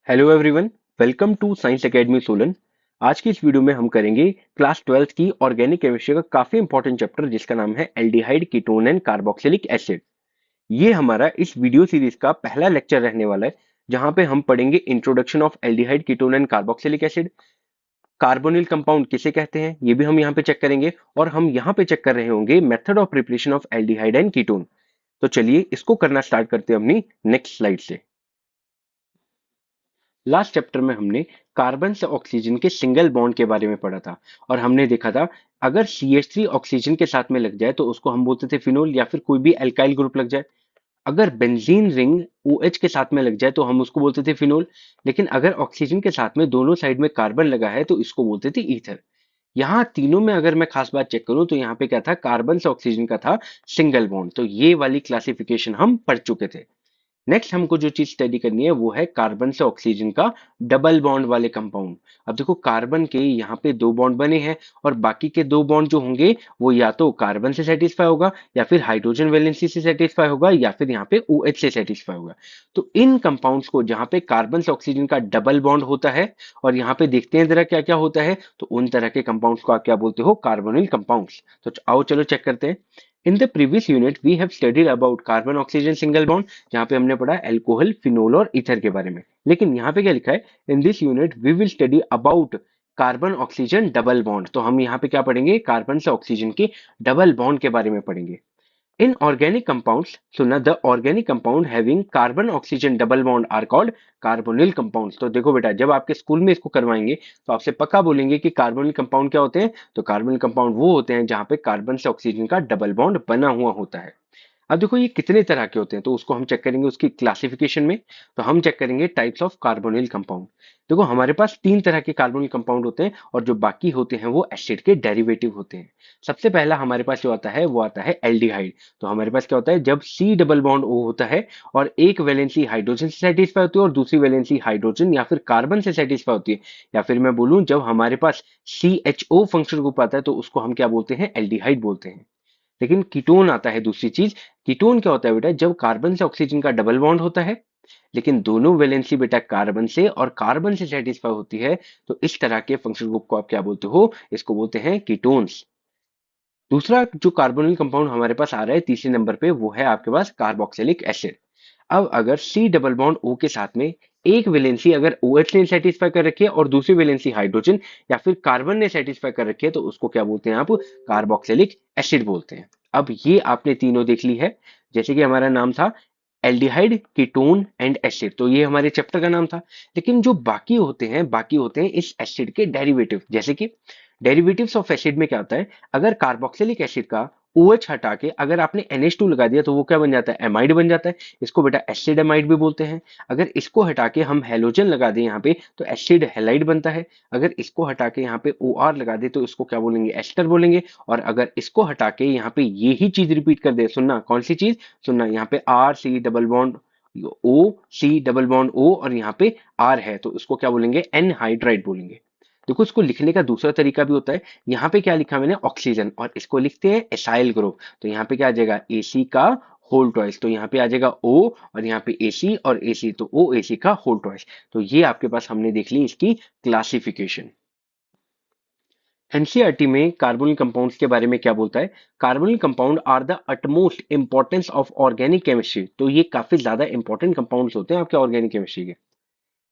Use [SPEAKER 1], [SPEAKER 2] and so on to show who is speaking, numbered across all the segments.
[SPEAKER 1] Hello everyone, welcome to science academy Solan. आज की इस वीडियो में हम करेंगे क्लास 12th की ऑर्गेनिक केमिस्ट्री का काफी इंपॉर्टेंट चैप्टर जिसका नाम है aldehyde ketone and carboxylic acid. ये हमारा इस वीडियो सीरीज का पहला लेक्चर रहने वाला है जहां पे हम पढ़ेंगे introduction of aldehyde ketone and carboxylic acid. Carbonyl compound किसे कहते हैं ये भी हम यहाँ पे चेक करेंगे और हम यहाँ पे चेक कर रहे होंगे method of preparation of aldehyde and ketone. तो चलिए इसको करना स्टार्ट करते हैं अपनी नेक्स्ट स्लाइड से। लास्ट चैप्टर में हमने कार्बन से ऑक्सीजन के सिंगल बॉन्ड के बारे में पढ़ा था और हमने देखा था अगर CH3 ऑक्सीजन के साथ में लग जाए तो उसको हम बोलते थे फिनोल या फिर कोई भी एल्काइल ग्रुप लग जाए। अगर बेंजीन रिंग OH के साथ में लग जाए तो हम उसको बोलते थे फिनोल। लेकिन अगर ऑक्सीजन के साथ में दोनों साइड में कार्बन लगा है तो इसको बोलते थे ईथर। यहाँ तीनों में अगर मैं खास बात चेक करूं तो यहाँ पे क्या था, कार्बन से ऑक्सीजन का था सिंगल बॉन्ड, तो ये वाली क्लासिफिकेशन हम पढ़ चुके थे। नेक्स्ट हमको जो चीज स्टडी करनी है वो है कार्बन से ऑक्सीजन का डबल बॉन्ड वाले कंपाउंड। अब देखो कार्बन के यहाँ पे दो बॉन्ड बने हैं और बाकी के दो बॉन्ड जो होंगे वो या तो कार्बन से सेटिस्फाई होगा या फिर हाइड्रोजन वैलेंसी से सेटिस्फाई होगा या फिर यहाँ पे OH से सेटिस्फाई होगा। तो इन कंपाउंड्स को जहाँ पे कार्बन से ऑक्सीजन का डबल बॉन्ड होता है और यहाँ पे देखते हैं जरा क्या क्या होता है, तो उन तरह के कंपाउंड्स को आप क्या बोलते हो, कार्बोनिल कंपाउंड्स। तो आओ चलो चेक करते हैं। In the previous unit we have studied about carbon oxygen single bond, जहां पे हमने पढ़ा अल्कोहल, फिनोल और ईथर के बारे में। लेकिन यहाँ पे क्या लिखा है, in this unit we will study about carbon oxygen double bond. तो हम यहाँ पे क्या पढ़ेंगे, कार्बन से ऑक्सीजन के डबल बॉन्ड के बारे में पढ़ेंगे। In organic compounds, सुना, the organic compound having carbon oxygen double bond are called carbonyl compounds। तो देखो बेटा, जब आपके स्कूल में इसको करवाएंगे तो आपसे पक्का बोलेंगे कि कार्बोनिल कंपाउंड क्या होते हैं। तो कार्बोनिल कंपाउंड वो होते हैं जहां पे कार्बन से ऑक्सीजन का डबल बॉन्ड बना हुआ होता है। अब देखो ये कितने तरह के होते हैं तो उसको हम चेक करेंगे उसकी क्लासिफिकेशन में। तो हम चेक करेंगे टाइप्स ऑफ कार्बोनिल कंपाउंड। देखो हमारे पास तीन तरह के कार्बोनिल कंपाउंड होते हैं और जो बाकी होते हैं वो एसिड के डेरिवेटिव होते हैं। सबसे पहला हमारे पास जो आता है वो आता है एल्डिहाइड। तो हमारे पास क्या होता है, जब C डबल बॉन्ड O होता है और एक वैलेंसी हाइड्रोजन से सेटिस्फाई होती है और दूसरी वैलेंसी हाइड्रोजन या फिर कार्बन से सेटिस्फाई होती है, या फिर मैं बोलूं जब हमारे पास CHO फंक्शनल ग्रुप आता है तो उसको हम क्या बोलते हैं, एल्डिहाइड बोलते हैं। लेकिन कीटोन आता है दूसरी चीज। कीटोन क्या होता है बेटा, जब कार्बन से ऑक्सीजन का डबल बॉन्ड होता है लेकिन दोनों वैलेंसी बेटा कार्बन से और कार्बन से सेटिस्फाई होती है, तो इस तरह के फंक्शनल ग्रुप को आप क्या बोलते हो, इसको बोलते हैं कीटोन्स। दूसरा जो कार्बोनिल कंपाउंड हमारे पास आ रहा है तीसरे नंबर पे वो है आपके पास कार्बोक्सिलिक एसिड। अब अगर C डबल बॉन्ड O के साथ में एक वैलेंसी अगर OH ने सेटिस्फाई कर रखी है और दूसरी वैलेंसी हाइड्रोजन या फिर कार्बन ने सेटिस्फाई कर रखी है तो उसको क्या बोलते हैं आप, कार्बोक्सिलिक एसिड बोलते हैं। अब ये आपने तीनों देख ली है। जैसे कि हमारा नाम था एल्डिहाइड, कीटोन एंड एसिड, तो ये हमारे चैप्टर का नाम था। लेकिन जो बाकी होते हैं इस एसिड के डेरिवेटिव। जैसे कि डेरिवेटिव्स ऑफ एसिड में क्या होता है, अगर कार्बोक्सिलिक एसिड का OH हटा के अगर आपने NH2 लगा दिया तो वो क्या बन जाता है, एमाइड बन जाता है। इसको बेटा एसिड एमाइड भी बोलते हैं। अगर इसको हटा के हम हेलोजन लगा दें यहाँ पे तो एसिड हेलाइड बनता है। अगर इसको हटा के यहाँ पे OR लगा दे तो इसको क्या बोलेंगे, एस्टर बोलेंगे। और अगर इसको हटा के यहाँ पे ये ही चीज रिपीट कर दे, सुनना कौन सी चीज, सुनना, यहाँ पे RC double bond OC double bond O और यहाँ पे R है तो उसको क्या बोलेंगे, एनहाइड्राइड बोलेंगे। देखो इसको लिखने का दूसरा तरीका भी होता है। यहाँ पे क्या लिखा मैंने, ऑक्सीजन, और इसको लिखते हैं एसाइल ग्रुप। तो यहाँ पे क्या आ जाएगा, AC का होल ट्वाइस। तो यहाँ पे आ जाएगा O और यहाँ पे AC और AC, तो OAC का होल ट्वाइस। तो ये आपके पास हमने देख ली इसकी क्लासिफिकेशन। एनसीईआरटी में कार्बोनिल कंपाउंड्स के बारे में क्या बोलता है, carbonyl compound are the utmost importance of organic chemistry. तो ये काफी ज्यादा इंपॉर्टेंट कंपाउंड्स होते हैं आपके ऑर्गेनिक केमिस्ट्री के।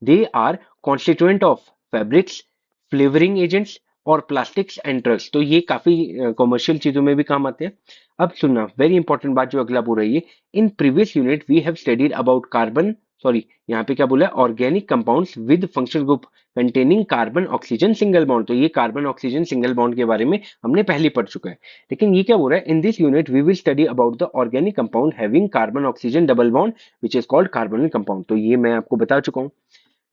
[SPEAKER 1] They are constituent of fabrics, flavouring agents और प्लास्टिक्स एंड ड्रग्स। तो ये काफी कॉमर्शियल चीजों में भी काम आते हैं। अब सुनना, वेरी इंपॉर्टेंट बात जो अगला बोल रही है, in previous unit we have studied about carbon, sorry यहाँ पे क्या बोला है, organic compounds with functional group containing carbon oxygen single bond. तो ये कार्बन ऑक्सीजन सिंगल बॉन्ड के बारे में हमने पहले पढ़ चुका है। लेकिन ये क्या बोल रहा है, in this unit we will study about the organic compound having carbon oxygen double bond which is called carbonyl compound. तो ये मैं आपको बता चुका हूँ।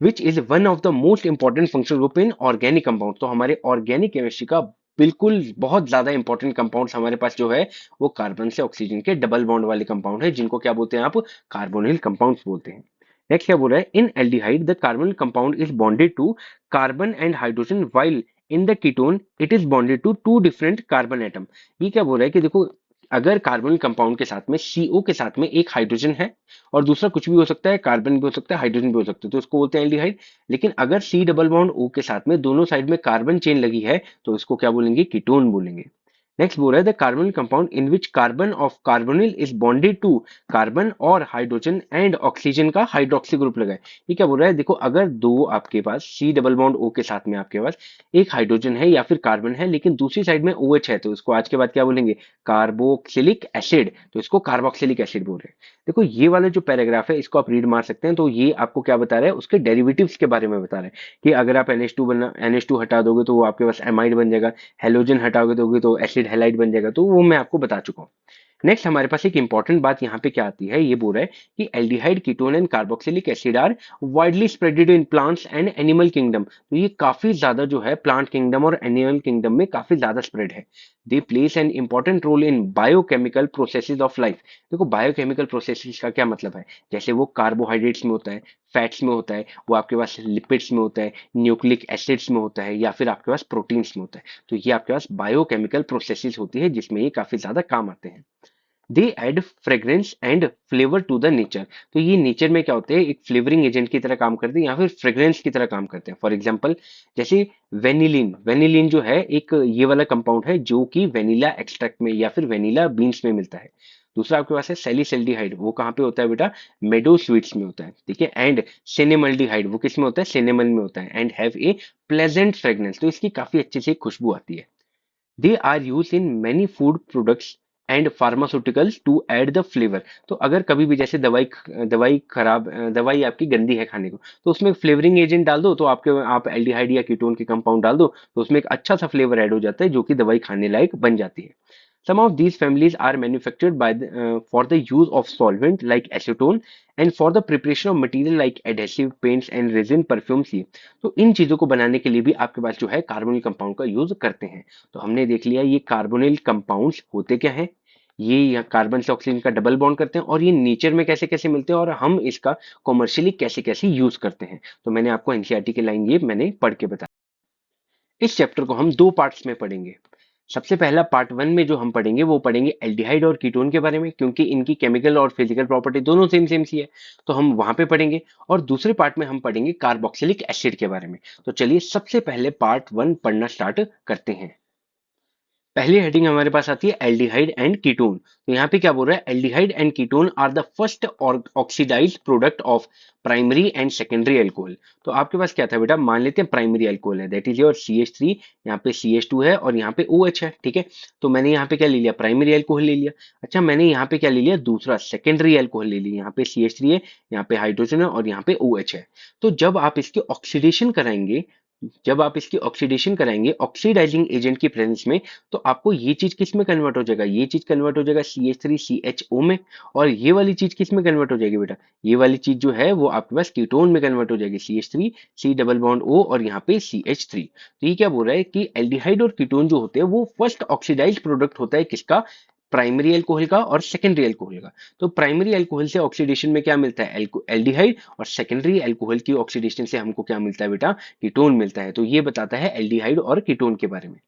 [SPEAKER 1] Which is one of the most important functional group in organic compound. तो हमारे organic chemistry का बिल्कुल बहुत ज्यादा इंपॉर्टेंट कंपाउंड्स हमारे पास जो है वो कार्बन से ऑक्सीजन के डबल बॉन्ड वाले कंपाउंड है, जिनको क्या बोलते हैं आप, कार्बोनिल कंपाउंड्स बोलते हैं। नेक्स्ट क्या बोल रहा है, in aldehyde the carbonyl compound is bonded to carbon and hydrogen while in the ketone it is bonded to two different carbon atom. ये क्या बोल रहा है कि देखो अगर कार्बोनिल कंपाउंड के साथ में CO के साथ में एक हाइड्रोजन है और दूसरा कुछ भी हो सकता है, कार्बन भी हो सकता है, हाइड्रोजन भी हो सकता है, तो इसको बोलते हैं एल्डिहाइड। लेकिन अगर C डबल बॉन्ड O के साथ में दोनों साइड में कार्बन चेन लगी है तो इसको क्या बोलेंगे, कीटोन बोलेंगे। नेक्स्ट बोल रहा है the carbonyl compound in which carbon of carbonyl is bonded to carbon और हाइड्रोजन एंड ऑक्सीजन का हाइड्रोक्सी ग्रुप लगा है। ये क्या बोल रहा है, देखो अगर दो आपके पास C डबल बॉन्ड O के साथ में आपके पास एक हाइड्रोजन है या फिर कार्बन है लेकिन दूसरी साइड में OH है तो इसको आज के बाद क्या बोलेंगे, कार्बोक्सिलिक एसिड, तो इसको कार्बोक्सिलिक एसिड बोल रहे हैं। देखो ये वाला जो पैराग्राफ है इसको आप रीड मार सकते हैं, तो ये आपको क्या बता रहा है, उसके डेरिवेटिव्स के बारे में बता रहा है कि अगर आप NH2 हटा दोगे तो वो आपके पास एमाइड बन जाएगा, हेलोजन हटाओगे दोगे तो एसिड हैलाइड बन जाएगा, तो वो मैं आपको बता चुका हूँ। नेक्स्ट हमारे पास एक इंपॉर्टेंट बात यहाँ पे क्या आती है, ये बोल रहा है कि aldehyde, ketone and carboxylic acid are widely spreaded in plants and animal kingdom. तो ये काफी ज्यादा जो है प्लांट किंगडम और एनिमल किंगडम में काफी ज्यादा स्प्रेड है। They place an important role in biochemical processes of life. देखो बायोकेमिकल प्रोसेसेस का क्या मतलब है, जैसे वो कार्बोहाइड्रेट्स में होता है, फैट्स में होता है, वो आपके पास लिपिड्स में होता है, न्यूक्लिक एसिड्स में होता है, या फिर आपके पास प्रोटीन्स में होता है। तो ये आपके पास बायोकेमिकल प्रोसेसेस होती है जिसमें ये काफी ज्यादा काम आते हैं। They add fragrance and flavour to the nature. तो ये नेचर में क्या होते हैं, एक फ्लेवरिंग एजेंट की तरह काम करते हैं या फिर फ्रेग्रेंस की तरह काम करते हैं। फॉर एग्जांपल जैसे वेनिलिन, वेनिलिन जो है एक ये वाला कंपाउंड है जो कि वेनिला एक्सट्रैक्ट में या फिर वेनिला बीन्स में मिलता है। दूसरा आपके पास है सैलिसल्डिहाइड, वो कहाँ पे होता है बेटा, मेडो स्वीट्स में होता है, ठीक है। एंड सिनेमल्डिहाइड, वो किस में होता है, सिनेमन में होता है। And have a pleasant fragrance, तो इसकी काफी अच्छी सी खुशबू आती है। They are use in many food products and pharmaceuticals to add the flavour. तो अगर कभी भी जैसे दवाई आपकी गंदी है खाने को, तो उसमें फ्लेवरिंग एजेंट डाल दो, तो आप एल्डिहाइड या कीटोन के कंपाउंड डाल दो, तो उसमें एक अच्छा सा फ्लेवर ऐड हो जाता है जो कि दवाई खाने लायक बन जाती है। Some of these families are manufactured for the use of solvent like acetone and for the preparation of material like adhesive paints and resin perfumes ही। तो इन चीजों को बनाने के लिए भी आपके पास जो है कार्बोनिल कंपाउंड का यूज करते हैं। तो हमने देख लिया ये कार्बोनिल कंपाउंड्स होते क्या हैं, ये यहाँ कार्बन से ऑक्सीजन का डबल बॉन्ड करते हैं और ये नेचर में कैसे कैसे मिलते हैं और हम इसका कॉमर्शियली कैसे कैसे यूज करते हैं। तो मैंने आपको एनसीईआरटी के लाइन ये मैंने पढ़ के बताया। इस चैप्टर को हम दो पार्ट्स में पढ़ेंगे। सबसे पहला पार्ट वन में जो हम पढ़ेंगे वो पढ़ेंगे एल्डिहाइड और कीटोन के बारे में, क्योंकि इनकी केमिकल और फिजिकल प्रॉपर्टी दोनों सेम सेम सी है, तो हम वहां पे पढ़ेंगे। और दूसरे पार्ट में हम पढ़ेंगे कार्बोक्सिलिक एसिड के बारे में। तो चलिए सबसे पहले पार्ट वन पढ़ना स्टार्ट करते हैं। पहली हेडिंग हमारे पास आती है एल्डिहाइड एंड कीटोन। तो यहाँ पे क्या बोल रहा है, aldehyde and ketone are the first oxidised product of primary and secondary alcohol. तो आपके पास क्या था बेटा, मान लेते हैं प्राइमरी अल्कोहल है, दैट इज योर CH3, यहाँ पे CH2 है और यहाँ पे OH है, ठीक है। तो मैंने यहाँ पे क्या ले लिया, प्राइमरी अल्कोहल ले लिया। अच्छा मैंने यहाँ पे क्या ले लिया, दूसरा सेकेंडरी अल्कोहल ले लिया। यहाँ पे CH3 है, यहाँ पे हाइड्रोजन है और यहाँ पे OH है। तो जब आप इसकी ऑक्सीडेशन कराएंगे ऑक्सीडाइजिंग एजेंट की प्रेजेंस में, तो आपको ये चीज किस में कन्वर्ट हो जाएगा, ये चीज कन्वर्ट हो जाएगा CH3CHO में। और ये वाली चीज किस में कन्वर्ट हो जाएगी बेटा, ये वाली चीज जो है वो आपके पास कीटोन में कन्वर्ट हो जाएगी, CH3 C double bond O और यहाँ पे CH3। तो ये क्या बोल रहा है कि एल्डिहाइड और कीटोन जो होते हैं वो फर्स्ट ऑक्सीडाइज प्रोडक्ट होता है किसका, प्राइमरी अल्कोहल का और सेकेंडरी अल्कोहल का। तो प्राइमरी अल्कोहल से ऑक्सीडेशन में क्या मिलता है, एल्डिहाइड, और सेकेंडरी अल्कोहल की ऑक्सीडेशन से हमको क्या मिलता है बेटा, कीटोन मिलता है। तो ये बताता है एल्डिहाइड और कीटोन के बारे में।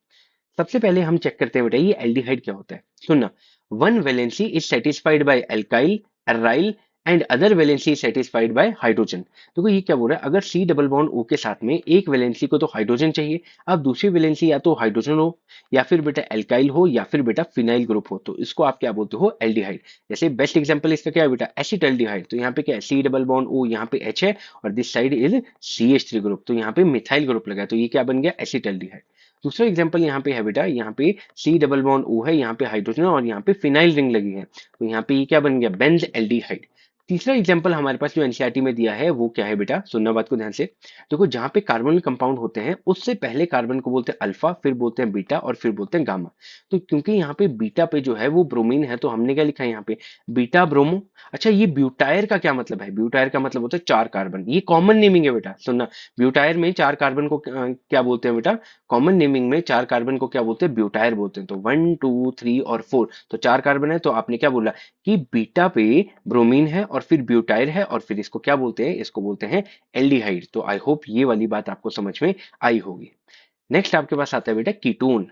[SPEAKER 1] सबसे पहले हम चेक करते हैं बेटा ये एल्डिहाइड क्या होता है। सुनना, one valency is satisfied by alkyl, aryl and other valency satisfied by hydrogen. देखो ये क्या बोल रहा है, अगर C डबल बॉन्ड O के साथ में एक वैलेंसी को तो हाइड्रोजन चाहिए, अब दूसरी वैलेंसी या तो हाइड्रोजन हो या फिर बेटा एल्काइल हो या फिर बेटा फिनाइल ग्रुप हो, तो इसको आप क्या बोलते हो, एल्डिहाइड। जैसे बेस्ट एग्जांपल इसका क्या है बेटा, एसिटल्डिहाइड। तो यहाँ पे क्या है, C डबल बॉन्ड O, यहाँ पे H है और this side is CH3 group, तो यहाँ पे मिथाइल ग्रुप लगा है, तो ये क्या बन गया, एसिटल्डिहाइड। दूसरा एग्जांपल यहाँ पे है बेटा, यहाँ पे C डबल बॉन्ड O है, यहाँ पे हाइड्रोजन और यहाँ पे फिनाइल रिंग लगी है, तो यहाँ पे ये क्या बन गया, बेंज एल्डिहाइड। तीसरा एग्जांपल हमारे पास जो एनसीईआरटी में दिया है वो क्या है बेटा, सुनना बात को ध्यान से। देखो जहां पे कार्बोनिल कंपाउंड होते हैं उससे पहले कार्बन को बोलते हैं अल्फा, फिर बोलते हैं बीटा और फिर बोलते हैं गामा। तो क्योंकि यहाँ पे बीटा पे जो है वो ब्रोमीन है, तो हमने क्या लिखा है यहाँ पे, बीटा ब्रोमो। अच्छा ये ब्यूटायर का क्या मतलब है, ब्यूटायर का मतलब होता है चार कार्बन, ये कॉमन नेमिंग है बेटा, सुनना। ब्यूटायर में चार कार्बन को क्या बोलते हैं बेटा, कॉमन नेमिंग में चार कार्बन को क्या बोलते हैं, ब्यूटायर बोलते हैं। तो 1 2 3 और 4, तो चार कार्बन है, तो आपने क्या बोला कि बीटा पे ब्रोमीन है और फिर ब्यूटाइल है और फिर इसको क्या बोलते हैं, इसको बोलते हैं एल्डिहाइड। तो आई होप ये वाली बात आपको समझ में आई होगी। नेक्स्ट आपके पास आता है बेटा कीटोन।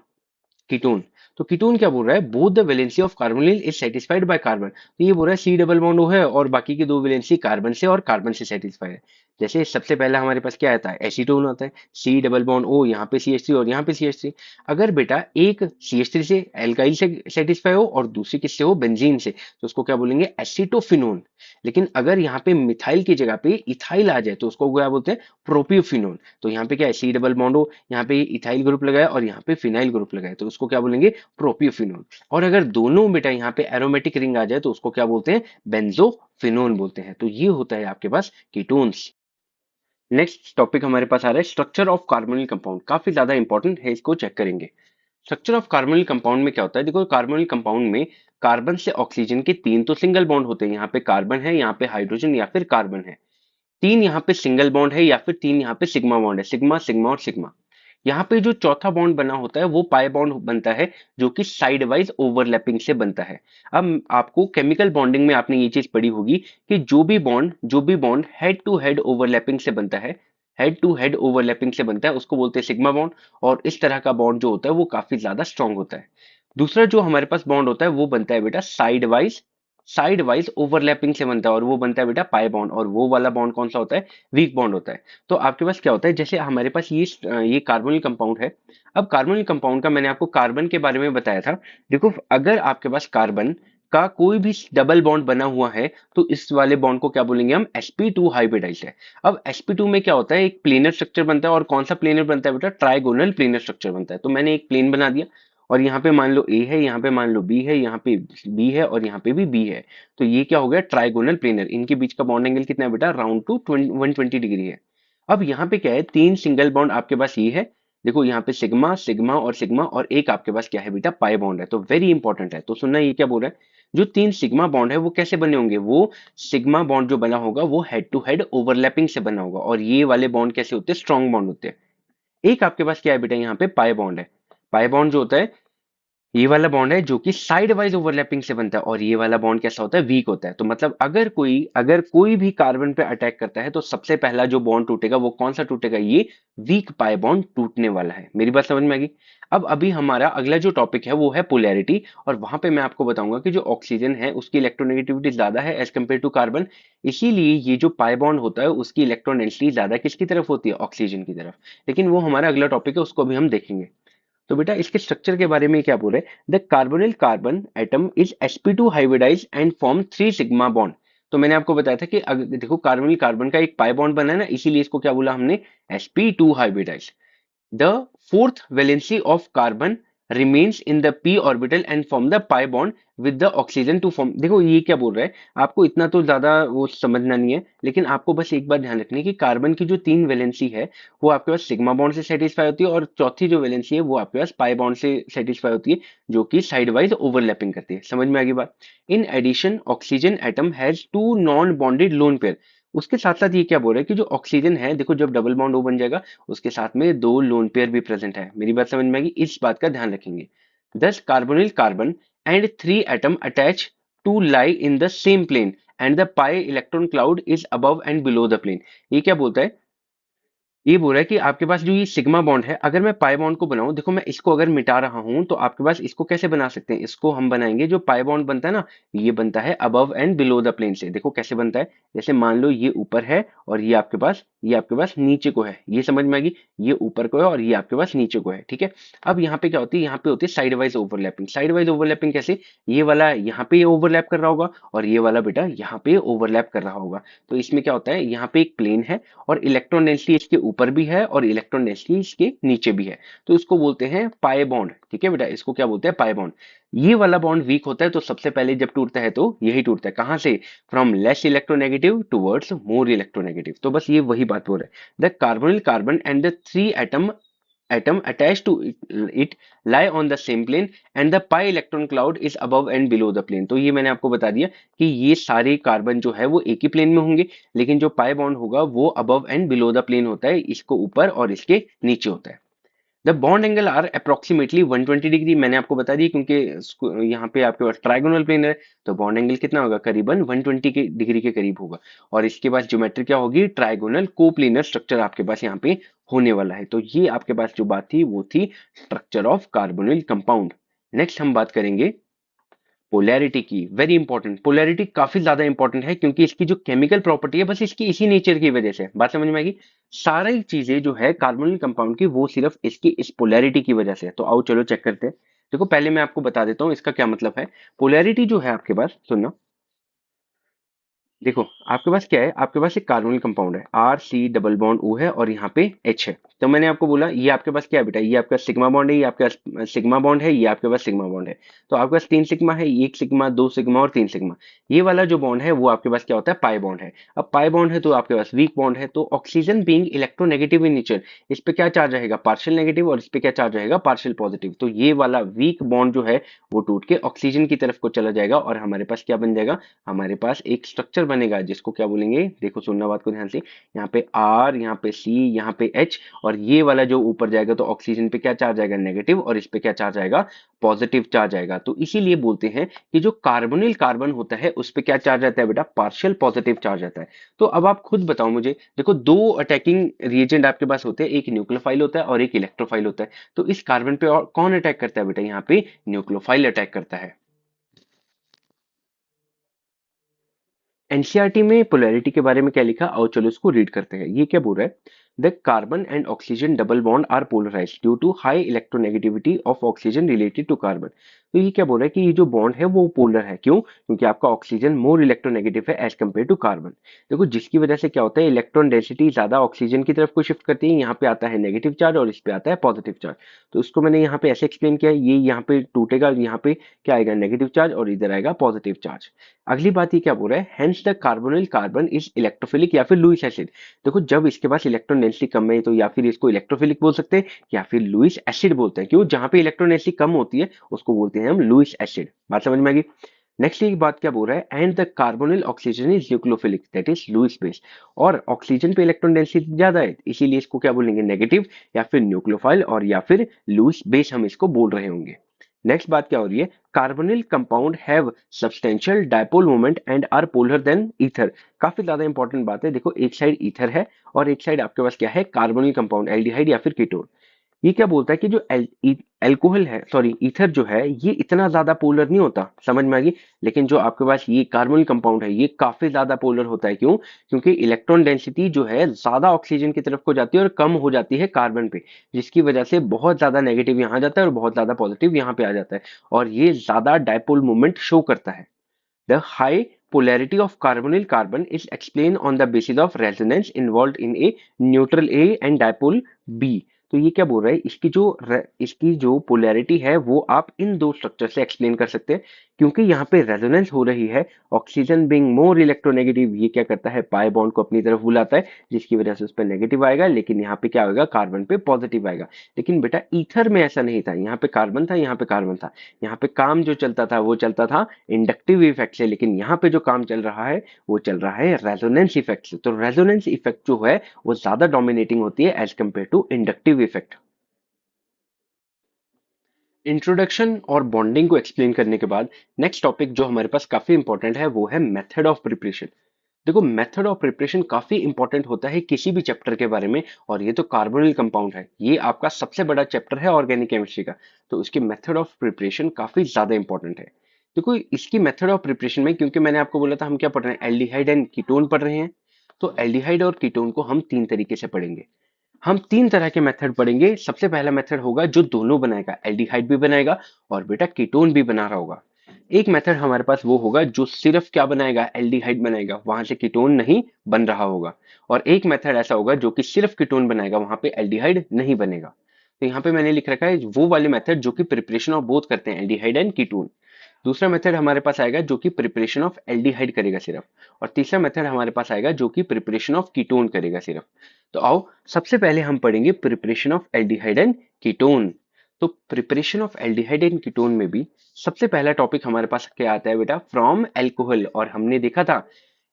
[SPEAKER 1] कीटोन, तो कीटोन क्या बोल रहा है, both the valency of carbonyl is satisfied by carbon. तो ये बोल रहा है सी डबल बॉन्ड O है और बाकी की दो वैलेंसी कार्बन से और कार्बन से सेटिस्फाइड है। जैसे सबसे पहला हमारे पास क्या आता है, एसीटोन आता है, सी डबल बॉन्ड O, यहाँ पे CH3 और यहाँ पे CH3। अगर बेटा एक CH3 से एल्काइल से सेटिस्फाई हो और दूसरी किससे हो, बेंजीन से, तो उसको क्या बोलेंगे, एसिटोफिनोन। लेकिन अगर यहाँ पे मिथाइल की जगह पे इथाइल आ जाए तो उसको क्या बोलते हैं, प्रोपियोफिनोन। तो यहाँ पे क्या है, सी डबल बॉन्ड O, यहाँ पे इथाइल ग्रुप लगाया और यहाँ पे फिनाइल ग्रुप लगाया, तो उसको क्या बोलेंगे, प्रोपियोफिनोन। और अगर दोनों बेटा यहाँ पे एरोमेटिक रिंग आ जाए तो उसको क्या बोलते हैं, बेंजोफिनोन बोलते हैं। तो ये होता है आपके पास कीटोन्स। नेक्स्ट टॉपिक हमारे पास आ रहा है स्ट्रक्चर ऑफ कार्बोनिल कंपाउंड, काफी ज्यादा इंपॉर्टेंट है, इसको चेक करेंगे। स्ट्रक्चर ऑफ कार्बोनिल कंपाउंड में क्या होता है, देखो कार्बोनिल कंपाउंड में कार्बन से ऑक्सीजन के तीन तो सिंगल बॉन्ड होते हैं, यहाँ पे कार्बन है, यहाँ पे हाइड्रोजन या फिर कार्बन है। तीन यहाँ पे सिंगल बॉन्ड है या फिर तीन यहाँ पे सिग्मा बॉन्ड है, सिग्मा सिग्मा और सिग्मा। यहाँ पे जो चौथा बॉन्ड बना होता है वो पाई बॉन्ड बनता है, जो कि साइड वाइज ओवरलैपिंग से बनता है। अब आपको केमिकल बॉन्डिंग में आपने ये चीज पढ़ी होगी कि जो भी bond head to head overlapping से बनता है, हेड टू हेड ओवरलैपिंग से बनता है, उसको बोलते हैं सिग्मा बॉन्ड। और इस तरह का बॉन्ड जो होता है वो काफी ज्यादा स्ट्रांग होता है। दूसरा जो हमारे पास बॉन्ड होता है वो बनता है बेटा साइड वाइज ओवरलैपिंग से बनता है, और वो बनता है बेटा पाई बॉन्ड। और वो वाला बॉन्ड कौन सा होता है, वीक बॉन्ड होता है। तो आपके पास क्या होता है, जैसे हमारे पास ये कार्बोनिल कंपाउंड है। अब कार्बोनिल कंपाउंड का मैंने आपको कार्बन के बारे में बताया था। देखो अगर आपके पास कार्बन का कोई भी डबल बॉन्ड बना हुआ है तो इस वाले बॉन्ड को क्या बोलेंगे हम, sp2 हाइब्रिडाइज्ड है। अब sp2 में क्या होता है, एक प्लेनर स्ट्रक्चर बनता है, और कौन सा प्लेनर बनता है बेटा, ट्राइगोनल प्लेनर स्ट्रक्चर बनता है। तो मैंने एक प्लेन बना दिया और यहाँ पे मान लो A है, यहाँ पे मान लो B है, यहाँ पे B है और यहाँ पे भी B है। तो ये क्या हो गया, ट्राइगोनल प्लेनर। इनके बीच का बॉन्ड एंगल कितना है बेटा, राउंड टू 120 डिग्री है। अब यहाँ पे क्या है, तीन सिंगल बॉन्ड आपके पास ये है। देखो यहाँ पे सिग्मा सिग्मा और सिग्मा, और एक आपके पास क्या है बेटा, पाई बॉन्ड है। तो वेरी इंपॉर्टेंट है, तो सुनना ये क्या बोल रहा है, जो तीन सिग्मा बॉन्ड है वो कैसे बने होंगे, वो सिग्मा बॉन्ड जो बना होगा वो हेड टू हेड ओवरलैपिंग से बना होगा। और ये वाले बॉन्ड कैसे होते हैं, स्ट्रॉन्ग बॉन्ड होते हैं। एक आपके पास क्या है बेटा, यहाँ पे पाई बॉन्ड है। पाई बॉन्ड जो होता है, ये वाला बॉन्ड है जो कि साइड वाइज ओवरलैपिंग से बनता है, और ये वाला बॉन्ड कैसा होता है, वीक होता है। तो मतलब अगर कोई भी कार्बन पे अटैक करता है तो सबसे पहला जो बॉन्ड टूटेगा वो कौन सा टूटेगा, ये वीक पाई बॉन्ड टूटने वाला है। मेरी बात समझ में आ गई। अब अभी हमारा अगला जो टॉपिक है वो है पोलैरिटी, और वहां पे मैं आपको बताऊंगा कि जो ऑक्सीजन है उसकी इलेक्ट्रोनेगेटिविटी ज्यादा है एज कम्पेयर टू कार्बन। इसीलिए ये जो पाई बॉन्ड होता है उसकी इलेक्ट्रोनेगेटिविटी ज्यादा किसकी तरफ होती है, ऑक्सीजन की तरफ। लेकिन वो हमारा अगला टॉपिक है, उसको भी हम देखेंगे। तो बेटा इसके स्ट्रक्चर के बारे में क्या बोल रहे हैं, the carbonyl carbon atom is sp2 hybridise and form 3 sigma bond. तो मैंने आपको बताया था कि अगर देखो कार्बोनिल कार्बन का एक पाई बॉन्ड बना है ना, इसीलिए इसको क्या बोला हमने, sp2 hybridise. The fourth valency of carbon remains in the p orbital and form the pi bond with the oxygen to form। देखो ये क्या बोल रहा है, आपको इतना तो ज्यादा वो समझना नहीं है, लेकिन आपको बस एक बात ध्यान रखनी है कि कार्बन की जो तीन वैलेंसी है वो आपके पास सिग्मा बॉन्ड से सेटिस्फाई होती है, और चौथी जो वैलेंसी है वो आपके पास पाई बॉन्ड से सेटिस्फाई होती है, जो कि साइड वाइज ओवरलैपिंग करती है। समझ में आ गई बात। In addition oxygen atom has two non bonded lone pair. उसके साथ साथ ये क्या बोल रहा है कि जो ऑक्सीजन है, देखो जब डबल बॉन्ड O बन जाएगा उसके साथ में दो लोन पेयर भी प्रेजेंट है। मेरी बात समझ में आएगी, इस बात का ध्यान रखेंगे। Thus carbonyl carbon and three atom attach to lie in the same plane and the pi electron cloud is above and below the plane. ये क्या बोलता है, ये बोल रहा है कि आपके पास जो ये सिग्मा बॉन्ड है, अगर मैं पाई बॉन्ड को बनाऊं, देखो मैं इसको अगर मिटा रहा हूं तो आपके पास इसको कैसे बना सकते हैं, इसको हम बनाएंगे, जो पाई बॉन्ड बनता है ना, ये बनता है above and below the plane से। देखो कैसे बनता है, जैसे मान लो ये ऊपर है और ये आपके पास नीचे को है, ये समझ में आएगी, ये ऊपर को है और ये आपके पास नीचे को है, ठीक है। अब यहाँ पे क्या होती है, यहाँ पे होती है side wise overlapping. Side wise overlapping कैसे, ये वाला यहाँ पे ओवरलैप कर रहा होगा और ये वाला बेटा यहाँ पे ओवरलैप कर रहा होगा। तो इसमें क्या होता है, यहाँ पे एक प्लेन है और इलेक्ट्रॉन डेंसिटी इसके ऊपर भी है और इलेक्ट्रॉन डेंसिटी इसके नीचे भी है, तो इसको बोलते हैं पाई बॉन्ड। ठीक है बेटा, इसको क्या बोलते हैं, पाई बॉन्ड। ये वाला बॉन्ड वीक होता है तो सबसे पहले जब टूटता है तो यही टूटता है, कहां से, from less electronegative towards more electronegative. तो बस ये वही बात बोल रहा है, the carbonyl carbon and the three atom attached to it lie on the same plane and the pi electron cloud is above and below the plane। तो ये मैंने आपको बता दिया कि ये सारे कार्बन जो है वो एक ही प्लेन में होंगे, लेकिन जो पाई बॉन्ड होगा वो above and below the plane होता है, इसको ऊपर और इसके नीचे होता है। The bond angle are approximately 120 degree, मैंने आपको बता दिया क्योंकि यहाँ पे आपके पास ट्राइगोनल प्लेन है, तो बॉन्ड एंगल कितना होगा, करीबन 120 के डिग्री के करीब होगा। और इसके पास ज्योमेट्री क्या होगी, ट्राइगोनल कोप्लेनर स्ट्रक्चर आपके पास यहाँ पे होने वाला है। तो ये आपके पास जो बात थी वो थी structure of carbonyl compound. Next हम बात करेंगे पोलैरिटी की। वेरी इंपॉर्टेंट, पोलैरिटी काफी ज्यादा इंपॉर्टेंट है क्योंकि इसकी जो केमिकल प्रॉपर्टी है बस इसकी इसी नेचर की वजह से, बात समझ में आएगी। सारी चीजें जो है कार्बोनिल कंपाउंड की वो सिर्फ इसकी इस पोलैरिटी की वजह से है। तो आओ चलो चेक करते हैं। देखो पहले मैं आपको बता देता हूँ इसका क्या मतलब है। पोलैरिटी जो है आपके पास, सुनना, देखो आपके पास क्या है, आपके पास एक कार्बोनिल कंपाउंड है, R C double bond O है और यहाँ पे एच है। तो मैंने आपको बोला ये आपके पास क्या है बेटा, ये आपका सिग्मा बॉन्ड है, ये आपके पास सिग्मा बॉन्ड है, ये आपके पास सिग्मा बॉन्ड है। तो आपके पास तीन सिग्मा है, एक सिग्मा, दो सिग्मा और तीन सिग्मा। ये वाला जो बॉन्ड है वो आपके पास क्या होता है, पाई बॉन्ड है। अब पाई बॉन्ड है तो आपके पास वीक बॉन्ड है। तो oxygen being electronegative in nature, इस पे क्या चार्ज रहेगा, पार्शियल नेगेटिव, और इस पे क्या चार्ज रहेगा, पार्शियल पॉजिटिव। तो ये वाला वीक बॉन्ड जो है वो टूट के ऑक्सीजन की तरफ को चला जाएगा और हमारे पास क्या बन जाएगा, हमारे पास एक स्ट्रक्चर बनेगा जिसको क्या बोलेंगे, देखो सुनना बात को ध्यान से। यहाँ पे आर, यहाँ पे सी, यहाँ पे एच, और ये वाला जो ऊपर जाएगा तो ऑक्सीजन पे क्या चार्ज आएगा, नेगेटिव, और इस पे क्या चार्ज आएगा, पॉजिटिव चार्ज आएगा। तो इसीलिए बोलते हैं कि जो कार्बोनिल कार्बन होता है उस पे क्या चार्ज आता है बेटा, पार्शियल पॉजिटिव चार्ज आता है। तो अब आप खुद बताओ मुझे, देखो दो अटैकिंग रिएजेंट आपके पास होते हैं, एक न्यूक्लियोफाइल होता है और एक इलेक्ट्रोफाइल होता है। तो इस कार्बन पे और कौन अटैक करता है बेटा, यहाँ पे न्यूक्लियोफाइल अटैक करता है। एनसीईआरटी में पोलैरिटी के बारे में क्या लिखा, और चलो इसको रीड करते हैं। ये क्या बोल रहा है, the carbon and oxygen double bond are polarised due to high electronegativity of oxygen related to carbon. तो ये क्या बोल रहा है कि ये जो बॉन्ड है वो पोलर है, क्यों, क्योंकि आपका ऑक्सीजन मोर इलेक्ट्रोनेगेटिव है एज कम्पेयर टू कार्बन। देखो जिसकी वजह से क्या होता है, इलेक्ट्रॉन डेंसिटी ज्यादा ऑक्सीजन की तरफ को शिफ्ट करती है, यहाँ पे आता है नेगेटिव चार्ज और इस पे आता है पॉजिटिव चार्ज। तो इसको मैंने यहाँ पे ऐसे एक्सप्लेन किया है, ये यहाँ पे टूटेगा, यहाँ पे क्या आएगा, नेगेटिव चार्ज, और इधर आएगा पॉजिटिव चार्ज। अगली बात ये क्या बोल रहा है, hence the carbonyl carbon is electrophilic या फिर लुईस एसिड। देखो जब इसके पास इलेक्ट्रॉन डेंसिटी कम है तो या फिर इसको इलेक्ट्रोफिलिक बोल सकते हैं या फिर लुईस एसिड बोलते हैं, क्यों, जहां पे इलेक्ट्रॉन डेंसिटी कम होती है उसको बोलते हैं हम लुईस एसिड। बात समझ में आ गई। नेक्स्ट एक बात क्या बोल रहा है, and the carbonyl oxygen is nucleophilic that is Lewis base. और ऑक्सीजन पे इलेक्ट्रॉन डेंसिटी ज्यादा है इसीलिए इसको क्या बोलेंगे, नेगेटिव, या फिर न्यूक्लियोफाइल, और या फिर लुईस बेस हम इसको बोल रहे होंगे। नेक्स्ट बात क्या हो रही है, carbonyl compound have substantial dipole moment and are polar than ether. काफी ज्यादा इंपॉर्टेंट बात है, देखो एक साइड ईथर है और एक साइड आपके पास क्या है, कार्बोनिल कंपाउंड, एल्डिहाइड या फिर कीटोन। ये क्या बोलता है कि जो एल्कोहल है, सॉरी ईथर जो है, ये इतना ज्यादा पोलर नहीं होता, समझ में आ गई। लेकिन जो आपके पास ये कार्बोनिल कंपाउंड है ये काफी ज्यादा पोलर होता है, क्यों, क्योंकि इलेक्ट्रॉन डेंसिटी जो है ज्यादा ऑक्सीजन की तरफ को जाती है और कम हो जाती है कार्बन पे, जिसकी वजह से बहुत ज्यादा नेगेटिव यहाँ जाता है और बहुत ज्यादा पॉजिटिव यहाँ पे आ जाता है, और ये ज्यादा डायपोल मूवमेंट शो करता है। The high polarity of carbonyl carbon is explained on the basis of resonance involved in a neutral A and dipole B। तो ये क्या बोल रहा है, इसकी जो पोलैरिटी है वो आप इन दो स्ट्रक्चर से एक्सप्लेन कर सकते हैं, क्योंकि यहाँ पे रेजोनेंस हो रही है, ऑक्सीजन बीइंग मोर इलेक्ट्रोनेगेटिव ये क्या करता है, पाई बॉन्ड को अपनी तरफ बुलाता है, जिसकी वजह से उस पर नेगेटिव आएगा, लेकिन यहाँ पे क्या होगा, कार्बन पे पॉजिटिव आएगा। लेकिन बेटा ईथर में ऐसा नहीं था, यहाँ पे कार्बन था, यहाँ पे कार्बन था, यहाँ पे काम जो चलता था वो चलता था इंडक्टिव इफेक्ट से, लेकिन यहाँ पे जो काम चल रहा है वो चल रहा है रेजोनेंस इफेक्ट से। तो रेजोनेंस इफेक्ट जो है वो ज्यादा डोमिनेटिंग होती है as compare to inductive effect. Introduction और बॉन्डिंग को एक्सप्लेन करने के बाद नेक्स्ट टॉपिक जो हमारे पास काफी इंपॉर्टेंट है वो है मेथड ऑफ प्रिपरेशन। देखो मेथड ऑफ प्रिपरेशन काफी इंपॉर्टेंट होता है किसी भी चैप्टर के बारे में, और ये तो कार्बोनिल कंपाउंड है, ये आपका सबसे बड़ा चैप्टर है ऑर्गेनिक केमिस्ट्री का। तो इसकी मेथड ऑफ प्रिपरेशन काफी ज्यादा इंपॉर्टेंट है। देखो इसकी मेथड ऑफ प्रिपरेशन में, क्योंकि मैंने आपको बोला था हम क्या पढ़ रहे हैं, एल्डिहाइड एंड कीटोन पढ़ रहे हैं, तो एल्डिहाइड और कीटोन को हम तीन तरीके से पढ़ेंगे। हम तीन तरह के मेथड पढ़ेंगे। सबसे पहला मेथड होगा जो दोनों बनाएगा, एल्डिहाइड भी बनाएगा और बेटा कीटोन भी बना रहा होगा। एक मेथड हमारे पास वो होगा जो सिर्फ क्या बनाएगा, एल्डिहाइड बनाएगा, वहां से कीटोन नहीं बन रहा होगा। और एक मेथड ऐसा होगा जो कि सिर्फ कीटोन बनाएगा, वहां पे एल्डिहाइड नहीं बनेगा। तो यहाँ पे मैंने लिख रखा है वो वाले मेथड जो कि प्रिपरेशन ऑफ बोथ करते हैं, एल्डिहाइड एंड कीटोन। दूसरा मेथड हमारे पास आएगा जो कि प्रिपरेशन ऑफ एल्डिहाइड करेगा सिर्फ, और तीसरा मेथड हमारे पास आएगा जो कि प्रिपरेशन ऑफ कीटोन करेगा सिर्फ। तो आओ सबसे पहले हम पढ़ेंगे preparation of aldehyde and ketone. तो preparation of aldehyde and ketone में भी सबसे पहला टॉपिक हमारे पास क्या आता है बेटा, फ्रॉम एल्कोहल। और हमने देखा था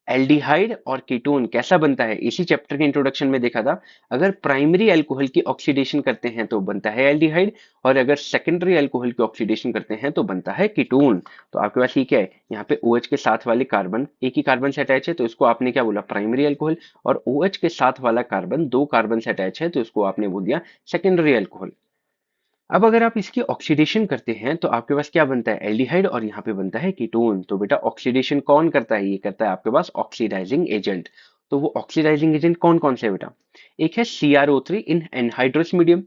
[SPEAKER 1] एल्डिहाइड और कीटोन कैसा बनता है, इसी चैप्टर के इंट्रोडक्शन में देखा था। अगर प्राइमरी अल्कोहल की ऑक्सीडेशन करते हैं तो बनता है एल्डिहाइड, और अगर सेकेंडरी अल्कोहल की ऑक्सीडेशन करते हैं तो बनता है कीटोन। तो आपके पास ये क्या है, यहाँ पे OH के साथ वाले कार्बन एक ही कार्बन से अटैच है तो इसको आपने क्या बोला, प्राइमरी अल्कोहल, और OH के साथ वाला कार्बन दो कार्बन से अटैच है तो इसको आपने बोल दिया सेकेंडरी अल्कोहल। अब अगर आप इसकी ऑक्सीडेशन करते हैं तो आपके पास क्या बनता है, एल्डिहाइड, और यहाँ पे बनता है कीटोन। तो बेटा ऑक्सीडेशन कौन करता है, ये करता है आपके पास ऑक्सीडाइजिंग एजेंट। तो वो ऑक्सीडाइजिंग एजेंट कौन कौन से है बेटा, एक है CrO3 इन एनहाइड्रस मीडियम,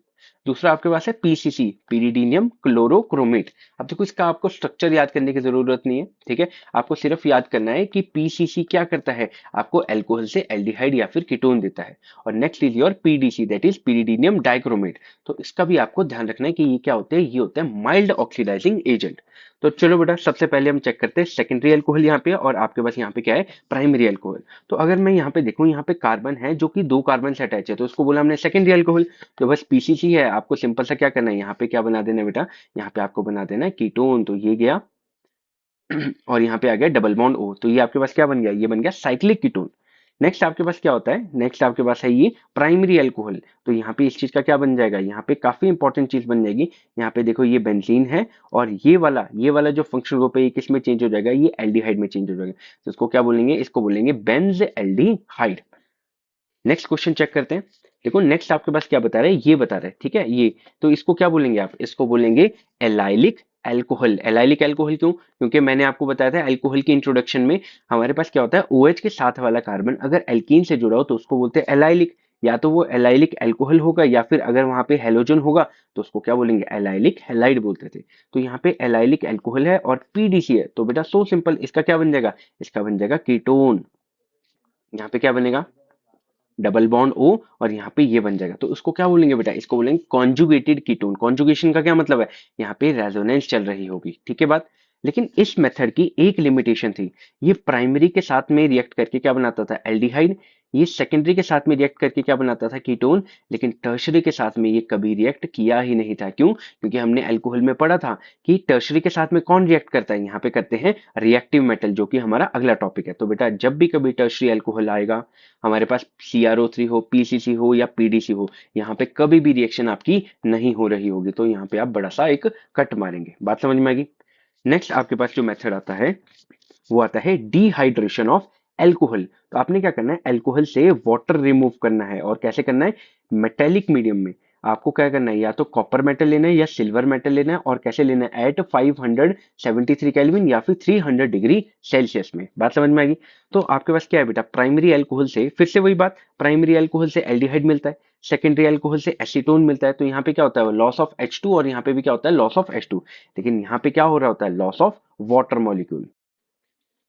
[SPEAKER 1] दूसरा आपके पास है PCC पीरिडीनियम क्लोरोक्रोमेट। अब देखो इसका आपको स्ट्रक्चर याद करने की जरूरत नहीं है, ठीक है, आपको सिर्फ याद करना है कि PCC क्या करता है, आपको अल्कोहल से एल्डिहाइड या फिर कीटोन देता है। और next is your PDC that is pyridinium dichromate. तो इसका भी आपको ध्यान रखना है कि ये क्या होते हैं, ये होते हैं माइल्ड ऑक्सीडाइजिंग एजेंट। तो चलो बेटा सबसे पहले हम चेक करते हैं सेकेंडरी अल्कोहल यहाँ पे, और आपके पास यहाँ पे क्या है, प्राइमरी अल्कोहल। तो अगर मैं यहाँ पे देखूं, यहाँ पे कार्बन है जो कि दो कार्बन से अटैच है, तो उसको बोला हमने सेकेंडरी अल्कोहल। तो बस PCC है, आपको सिंपल सा क्या करना है, यहाँ पे क्या बना देना है बेटा, यहाँ पे आपको बना देना है कीटोन। तो ये गया और यहाँ पे आ गया डबल बॉन्ड O, तो ये आपके पास क्या बन गया, ये बन गया साइक्लिक कीटोन। नेक्स्ट आपके पास क्या होता है, नेक्स्ट आपके पास है ये प्राइमरी अल्कोहल। तो यहाँ पे इस चीज का क्या बन जाएगा, यहाँ पे काफी इंपॉर्टेंट चीज बन जाएगी। यहाँ पे देखो ये बेंजीन है, और ये वाला जो फंक्शन ग्रुप है ये किस में चेंज हो जाएगा, ये एल्डिहाइड में चेंज हो जाएगा। तो इसको क्या बोलेंगे, इसको बोलेंगे benzaldehyde. Next question check करते हैं। देखो नेक्स्ट आपके पास क्या बता रहे हैं, ये बता रहे हैं, ठीक है ये। तो इसको क्या बोलेंगे आप, इसको बोलेंगे एलाइलिक अल्कोहल। एलाइलिक अल्कोहल क्यों, क्योंकि मैंने आपको बताया था अल्कोहल की इंट्रोडक्शन में हमारे पास क्या होता है, OH के साथ वाला कार्बन अगर एल्कीन से जुड़ा हो तो उसको बोलते हैं एलाइलिक। या तो वो एलाइलिक अल्कोहल होगा, या फिर अगर वहां पे हेलोजन होगा तो उसको क्या बोलेंगे, एलाइलिक हैलाइड बोलते थे। तो यहाँ पे एलाइलिक अल्कोहल है और PDC है, तो बेटा सो सिंपल, इसका क्या बन जाएगा, इसका बन जाएगा कीटोन। यहाँ पे क्या बनेगा, डबल बॉन्ड O, और यहाँ पे ये बन जाएगा। तो उसको क्या बोलेंगे बेटा, इसको बोलेंगे कॉन्जुगेटेड कीटोन। कॉन्जुगेशन का क्या मतलब है, यहाँ पे रेजोनेंस चल रही होगी, ठीक है बात। लेकिन इस मेथड की एक लिमिटेशन थी, ये प्राइमरी के साथ में रिएक्ट करके क्या बनाता था, एल्डिहाइड। ये सेकेंडरी के साथ में रिएक्ट करके क्या बनाता था, कीटोन। लेकिन टर्शरी के साथ में ये कभी रिएक्ट किया ही नहीं था, क्यों, क्योंकि हमने अल्कोहल में पढ़ा था कि टर्शरी के साथ में कौन रिएक्ट करता है, यहाँ पे करते हैं रिएक्टिव मेटल, जो कि हमारा अगला टॉपिक है। तो बेटा जब भी कभी टर्शरी अल्कोहल आएगा, हमारे पास CrO3 हो, PCC हो या PDC हो, यहाँ पे कभी भी रिएक्शन आपकी नहीं हो रही होगी। तो यहाँ पे आप बड़ा सा एक कट मारेंगे, बात समझ में आएगी। नेक्स्ट आपके पास जो मेथड आता है वो आता है डिहाइड्रेशन ऑफ एल्कोहल। तो आपने क्या करना है, एल्कोहल से वाटर रिमूव करना है, और कैसे करना है, मेटेलिक मीडियम में। आपको क्या करना है, या तो कॉपर मेटल लेना है या सिल्वर मेटल लेना है, और कैसे लेना है, एट 573 केल्विन या फिर 300 डिग्री सेल्सियस में। बात समझ में आएगी। तो आपके पास क्या है बेटा, प्राइमरी अल्कोहल से फिर से वही बात, प्राइमरी अल्कोहल से एल्डिहाइड मिलता है, सेकेंडरी अल्कोहल से एसीटोन मिलता है। तो यहाँ पे क्या होता है, लॉस ऑफ H2, और यहाँ पे भी क्या होता है, लॉस ऑफ H2। लेकिन यहाँ पे क्या हो रहा होता है, लॉस ऑफ वाटर मॉलिक्यूल।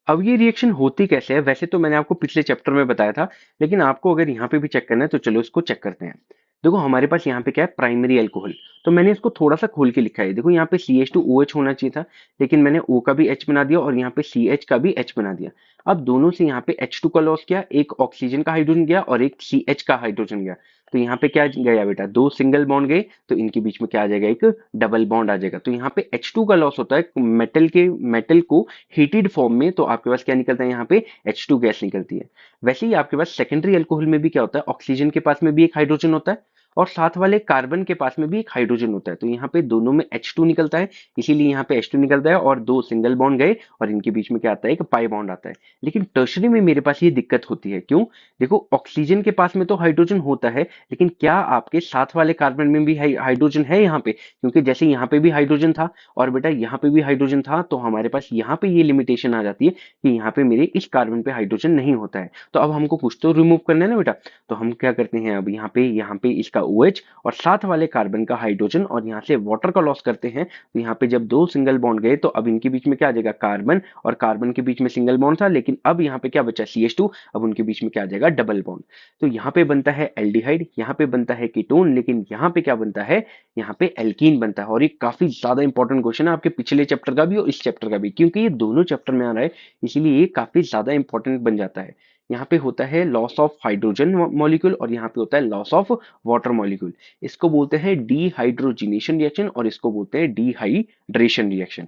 [SPEAKER 1] अब ये रिएक्शन होती कैसे है, वैसे तो मैंने आपको पिछले चैप्टर में बताया था, लेकिन आपको अगर यहाँ पे भी चेक करना है तो चलो इसको चेक करते हैं। देखो हमारे पास यहाँ पे क्या है, प्राइमरी अल्कोहल। तो मैंने इसको थोड़ा सा खोल के लिखा है, देखो यहाँ पे CH2OH होना चाहिए था, लेकिन मैंने O का भी H बना दिया और यहाँ पे CH का भी H बना दिया। अब दोनों से यहाँ पे H2 का लॉस किया, एक ऑक्सीजन का हाइड्रोजन गया और एक CH का हाइड्रोजन गया। तो यहाँ पे क्या गया बेटा, दो सिंगल बॉन्ड गए, तो इनके बीच में क्या आ जाएगा, एक डबल बॉन्ड आ जाएगा। तो यहाँ पे H2 का लॉस होता है मेटल को हीटेड फॉर्म में, तो आपके पास क्या निकलता है, यहाँ पे H2 गैस निकलती है। वैसे ही आपके पास सेकेंडरी अल्कोहल में भी क्या होता है, ऑक्सीजन के पास में भी एक हाइड्रोजन होता है और साथ वाले कार्बन के पास में भी एक हाइड्रोजन होता है। तो यहाँ पे दोनों में H2 निकलता है, इसीलिए यहाँ पे H2 निकलता है और दो सिंगल बॉन्ड गए और इनके बीच में क्या आता है, एक पाई बॉन्ड आता है। लेकिन टर्शरी में मेरे पास ये दिक्कत होती है, क्यों, देखो ऑक्सीजन के पास में तो हाइड्रोजन होता है, लेकिन क्या आपके साथ वाले कार्बन में भी हाइड्रोजन है यहाँ पे, क्योंकि जैसे यहाँ पे भी हाइड्रोजन था और बेटा यहाँ पे भी हाइड्रोजन था, तो हमारे पास यहाँ पे ये लिमिटेशन आ जाती है कि यहाँ पे मेरे इस कार्बन पे हाइड्रोजन नहीं होता है। तो अब हमको कुछ तो रिमूव करना है ना बेटा, तो हम क्या करते हैं, अब यहाँ पे इसका OH और साथ वाले कार्बन का हाइड्रोजन और यहाँ से वाटर का लॉस करते हैं। तो यहाँ पे जब दो सिंगल बॉन्ड गए तो अब इनके बीच में क्या आ जाएगा, कार्बन और कार्बन के बीच में सिंगल बॉन्ड था, लेकिन अब यहाँ पे क्या बचा, CH2, अब उनके बीच में क्या आ जाएगा, डबल बॉन्ड। तो यहाँ पे बनता है एल्डिहाइड, यहाँ पे बनता है कीटोन, लेकिन यहाँ पे क्या बनता है, यहाँ पे एल्कीन बनता है। और ये काफी ज्यादा इंपॉर्टेंट क्वेश्चन है आपके पिछले चैप्टर का भी और इस चैप्टर का भी, क्योंकि ये दोनों चैप्टर में आ रहा है, इसीलिए ये काफी ज्यादा इंपॉर्टेंट बन जाता है। यहाँ पे होता है लॉस ऑफ हाइड्रोजन मॉलिक्यूल और यहाँ पे होता है लॉस ऑफ वाटर मॉलिक्यूल। इसको बोलते हैं डिहाइड्रोजिनेशन रिएक्शन और इसको बोलते हैं डिहाइड्रेशन रिएक्शन।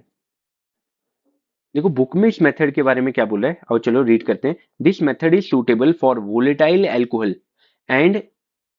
[SPEAKER 1] देखो बुक में इस मेथड के बारे में क्या बोला है, और चलो रीड करते हैं। This method is suitable for volatile alcohol and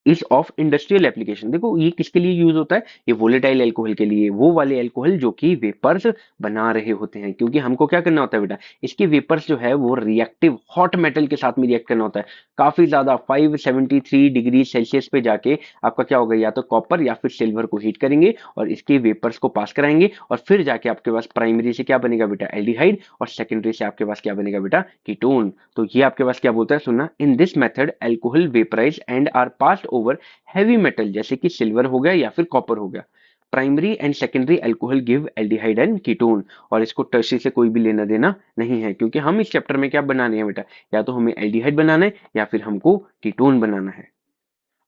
[SPEAKER 1] is of industrial application. देखो ये किसके लिए यूज होता है, ये वोलेटाइल अल्कोहल के लिए, वो वाले अल्कोहल जो कि वेपर्स बना रहे होते हैं, क्योंकि हमको क्या करना होता है बेटा, इसके वेपर्स जो है वो रिएक्टिव हॉट मेटल के साथ में रिएक्ट करना होता है, काफी ज्यादा 573 डिग्री सेल्सियस पे जाके आपका क्या होगा, या तो कॉपर या फिर सिल्वर को हीट करेंगे और इसके वेपर्स को पास कराएंगे, और फिर जाके आपके पास प्राइमरी से क्या बनेगा बेटा, एल्डिहाइड, और सेकेंडरी से आपके पास क्या बनेगा बेटा, कीटोन। तो ये आपके पास क्या बोलता है, सुनना, in this method alcohol vaporise and are passed over heavy metal, जैसे कि सिल्वर हो गया या फिर कॉपर हो गया। Primary and secondary alcohol give aldehyde and ketone, और इसको टर्शरी से कोई भी लेना देना नहीं है, क्योंकि हम इस चैप्टर में क्या बनाने हैं बेटा, या तो हमें एल्डिहाइड बनाना है या फिर हमको कीटोन बनाना है।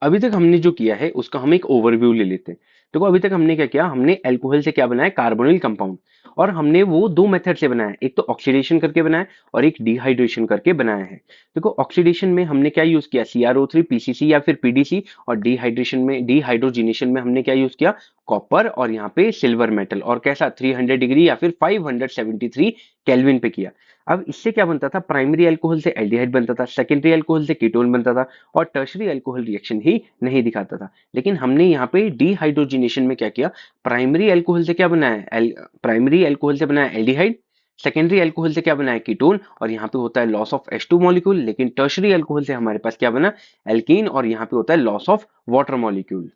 [SPEAKER 1] अभी तक हमने जो किया है उसका हम एक ओवरव्यू ले लेते हैं। देखो अभी तक हमने क्या किया, हमने अल्कोहल से क्या बनाया, कार्बोनिल कंपाउंड, और हमने वो दो मेथड से बनाया, एक तो ऑक्सीडेशन करके बनाया और एक डिहाइड्रेशन करके बनाया है। देखो ऑक्सीडेशन में हमने क्या यूज किया, CrO3 PCC या फिर PDC, और डिहाइड्रेशन में, डिहाइड्रोजिनेशन में हमने क्या यूज किया, कॉपर और यहाँ पे सिल्वर मेटल, और कैसा 300 डिग्री या फिर 573 केल्विन पे किया। अब इससे क्या बनता था, प्राइमरी अल्कोहल से एल्डिहाइड बनता था, सेकेंडरी अल्कोहल से कीटोन बनता था, और टर्शरी अल्कोहल रिएक्शन ही नहीं दिखाता था। लेकिन हमने यहाँ पे डिहाइड्रोजिनेशन में क्या किया, प्राइमरी अल्कोहल से क्या बनाया, प्राइमरी अल्कोहल से बनाया एल्डिहाइड, सेकेंडरी अल्कोहल से क्या बनाया, कीटोन, और यहाँ पे होता है लॉस ऑफ H2 मॉलिक्यूल। लेकिन टर्शरी अल्कोहल से हमारे पास क्या बना, एल्कीन, और यहाँ पे होता है loss of water molecule.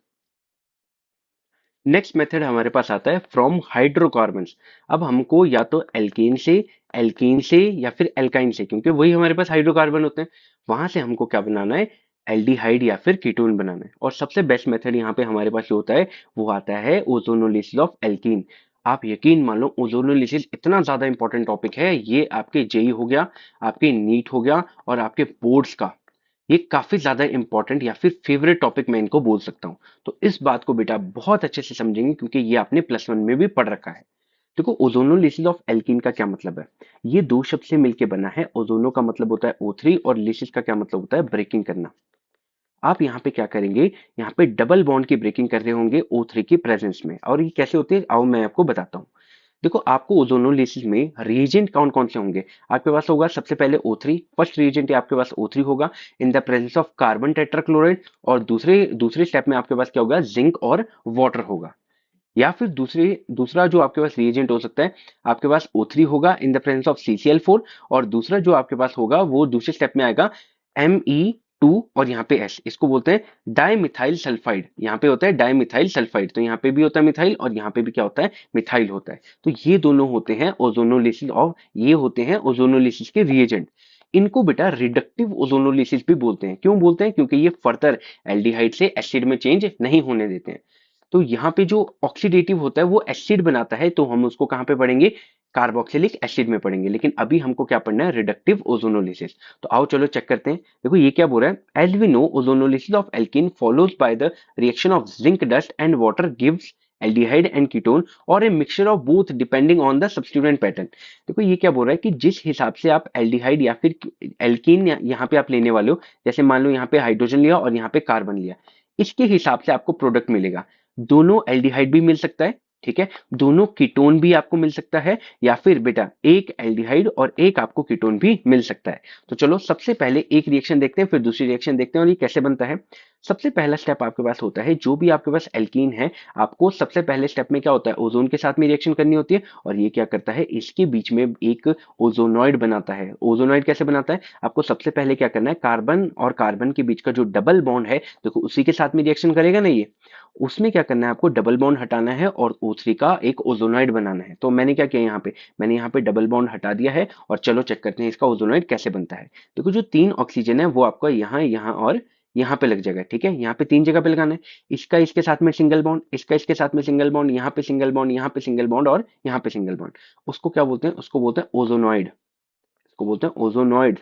[SPEAKER 1] Next method हमारे पास आता है फ्रॉम हाइड्रोकार्बन्स। अब हमको या तो एल्कीन से या फिर एल्काइन से, क्योंकि वही हमारे पास हाइड्रोकार्बन होते हैं, वहां से हमको क्या बनाना है, एल्डिहाइड या फिर कीटोन बनाना है। और सबसे बेस्ट मेथड यहाँ पे हमारे पास जो होता है वो आता है ओजोनोलिसिस ऑफ एल्कीन। आप यकीन मान लो, ओजोनोलिसिस इतना ज्यादा इंपॉर्टेंट टॉपिक है, ये आपके जेई हो गया, आपके नीट हो गया, और आपके बोर्ड्स का ये काफी ज्यादा इंपॉर्टेंट या फिर फेवरेट टॉपिक मैं इनको बोल सकता हूँ। तो इस बात को बेटा बहुत अच्छे से समझेंगे, क्योंकि ये आपने +1 में भी पढ़ रखा है। देखो ओजोनोलिसिस ऑफ एल्कीन का क्या मतलब है, ये दो शब्द से मिलकर बना है। ओजोनो का मतलब होता है O3, और लिसिस का क्या मतलब होता है, ब्रेकिंग करना। आप यहाँ पे क्या करेंगे, यहाँ पे डबल बॉन्ड की ब्रेकिंग कर रहे होंगे O3 की प्रेजेंस में, और ये कैसे होती है आओ मैं आपको बताता हूँ। देखो आपको ओजोनोलिसिस में रिएजेंट कौन कौन से होंगे, आपके पास होगा सबसे पहले O3, फर्स्ट रिएजेंट आपके पास O3 होगा इन the presence of carbon tetrachloride, और दूसरे दूसरे स्टेप में आपके पास क्या होगा, जिंक और वाटर होगा। या फिर दूसरा जो आपके पास रिएजेंट हो सकता है, आपके पास O3 होगा इन द प्रेजेंस ऑफ CCl4, और दूसरा जो आपके पास होगा वो दूसरे स्टेप में आएगा Me2, और यहाँ पे S, इसको बोलते हैं डाइमिथाइल सल्फाइड। यहाँ पे होता है डाइमिथाइल सल्फाइड, तो यहाँ पे भी होता है मिथाइल, और यहाँ पे भी क्या होता है, मिथाइल होता है। तो ये दोनों होते हैं ओजोनोलिसिस ऑफ, ये होते हैं ओजोनोलिसिस के रिएजेंट। इनको बेटा रिडक्टिव ओजोनोलिसिस भी बोलते हैं। क्यों बोलते हैं, क्योंकि ये फर्दर एल्डिहाइड से एसिड में चेंज नहीं होने देते हैं। तो यहाँ पे जो ऑक्सीडेटिव होता है वो एसिड बनाता है, तो हम उसको कहाँ पे पढ़ेंगे, कार्बोक्सिलिक एसिड में पढ़ेंगे। लेकिन अभी हमको क्या पढ़ना है, रिडक्टिव ओजोनोलिसिस। तो आओ चलो चेक करते हैं। देखो ये क्या बोल रहा है, as we know ozonolysis of alkene follows by the reaction of zinc dust and water gives aldehyde and ketone, और a mixture of both depending on the substituent pattern. देखो ये क्या बोल रहा है कि जिस हिसाब से आप एल्डिहाइड या फिर एल्कीन यहाँ पे आप लेने वाले हो, जैसे मान लो यहाँ पे हाइड्रोजन लिया और यहाँ पे कार्बन लिया, इसके हिसाब से आपको प्रोडक्ट मिलेगा। दोनों एल्डिहाइड भी मिल सकता है, ठीक है, दोनों कीटोन भी आपको मिल सकता है, या फिर बेटा एक एल्डिहाइड और एक आपको कीटोन भी मिल सकता है। तो चलो सबसे पहले एक रिएक्शन देखते हैं, फिर दूसरी रिएक्शन देखते हैं और ये कैसे बनता है। सबसे पहला स्टेप आपके पास होता है, जो भी आपके पास एल्कीन है, आपको सबसे पहले स्टेप में क्या होता है, ओजोन के साथ में रिएक्शन करनी होती है, और ये क्या करता है, इसके बीच में एक ओजोनॉइड बनाता है। ओजोनॉइड कैसे बनाता है, आपको सबसे पहले क्या करना है, कार्बन और कार्बन के बीच का जो डबल बॉन्ड है, देखो उसी के साथ में रिएक्शन करेगा ना ये, उसमें क्या करना है, आपको डबल बॉन्ड हटाना है और O3 का एक ओजोनॉइड बनाना है। तो मैंने क्या किया यहाँ पे, मैंने यहाँ पे डबल बॉन्ड हटा दिया है, और चलो चेक करते हैं इसका ओजोनॉइड कैसे बनता है। देखो जो 3 ऑक्सीजन है वो आपका यहाँ, यहाँ और यहाँ पे लग जाएगा, ठीक है, यहाँ पे 3 जगह पे लगाना है। इसका इसके साथ में सिंगल बॉन्ड, इसका इसके साथ में सिंगल बॉन्ड, यहाँ पे सिंगल बॉन्ड, यहाँ पे सिंगल बॉन्ड, और यहाँ पे सिंगल बॉन्ड। उसको क्या बोलते हैं, उसको बोलते हैं ओजोनॉइड, इसको बोलते हैं ओजोनॉइड।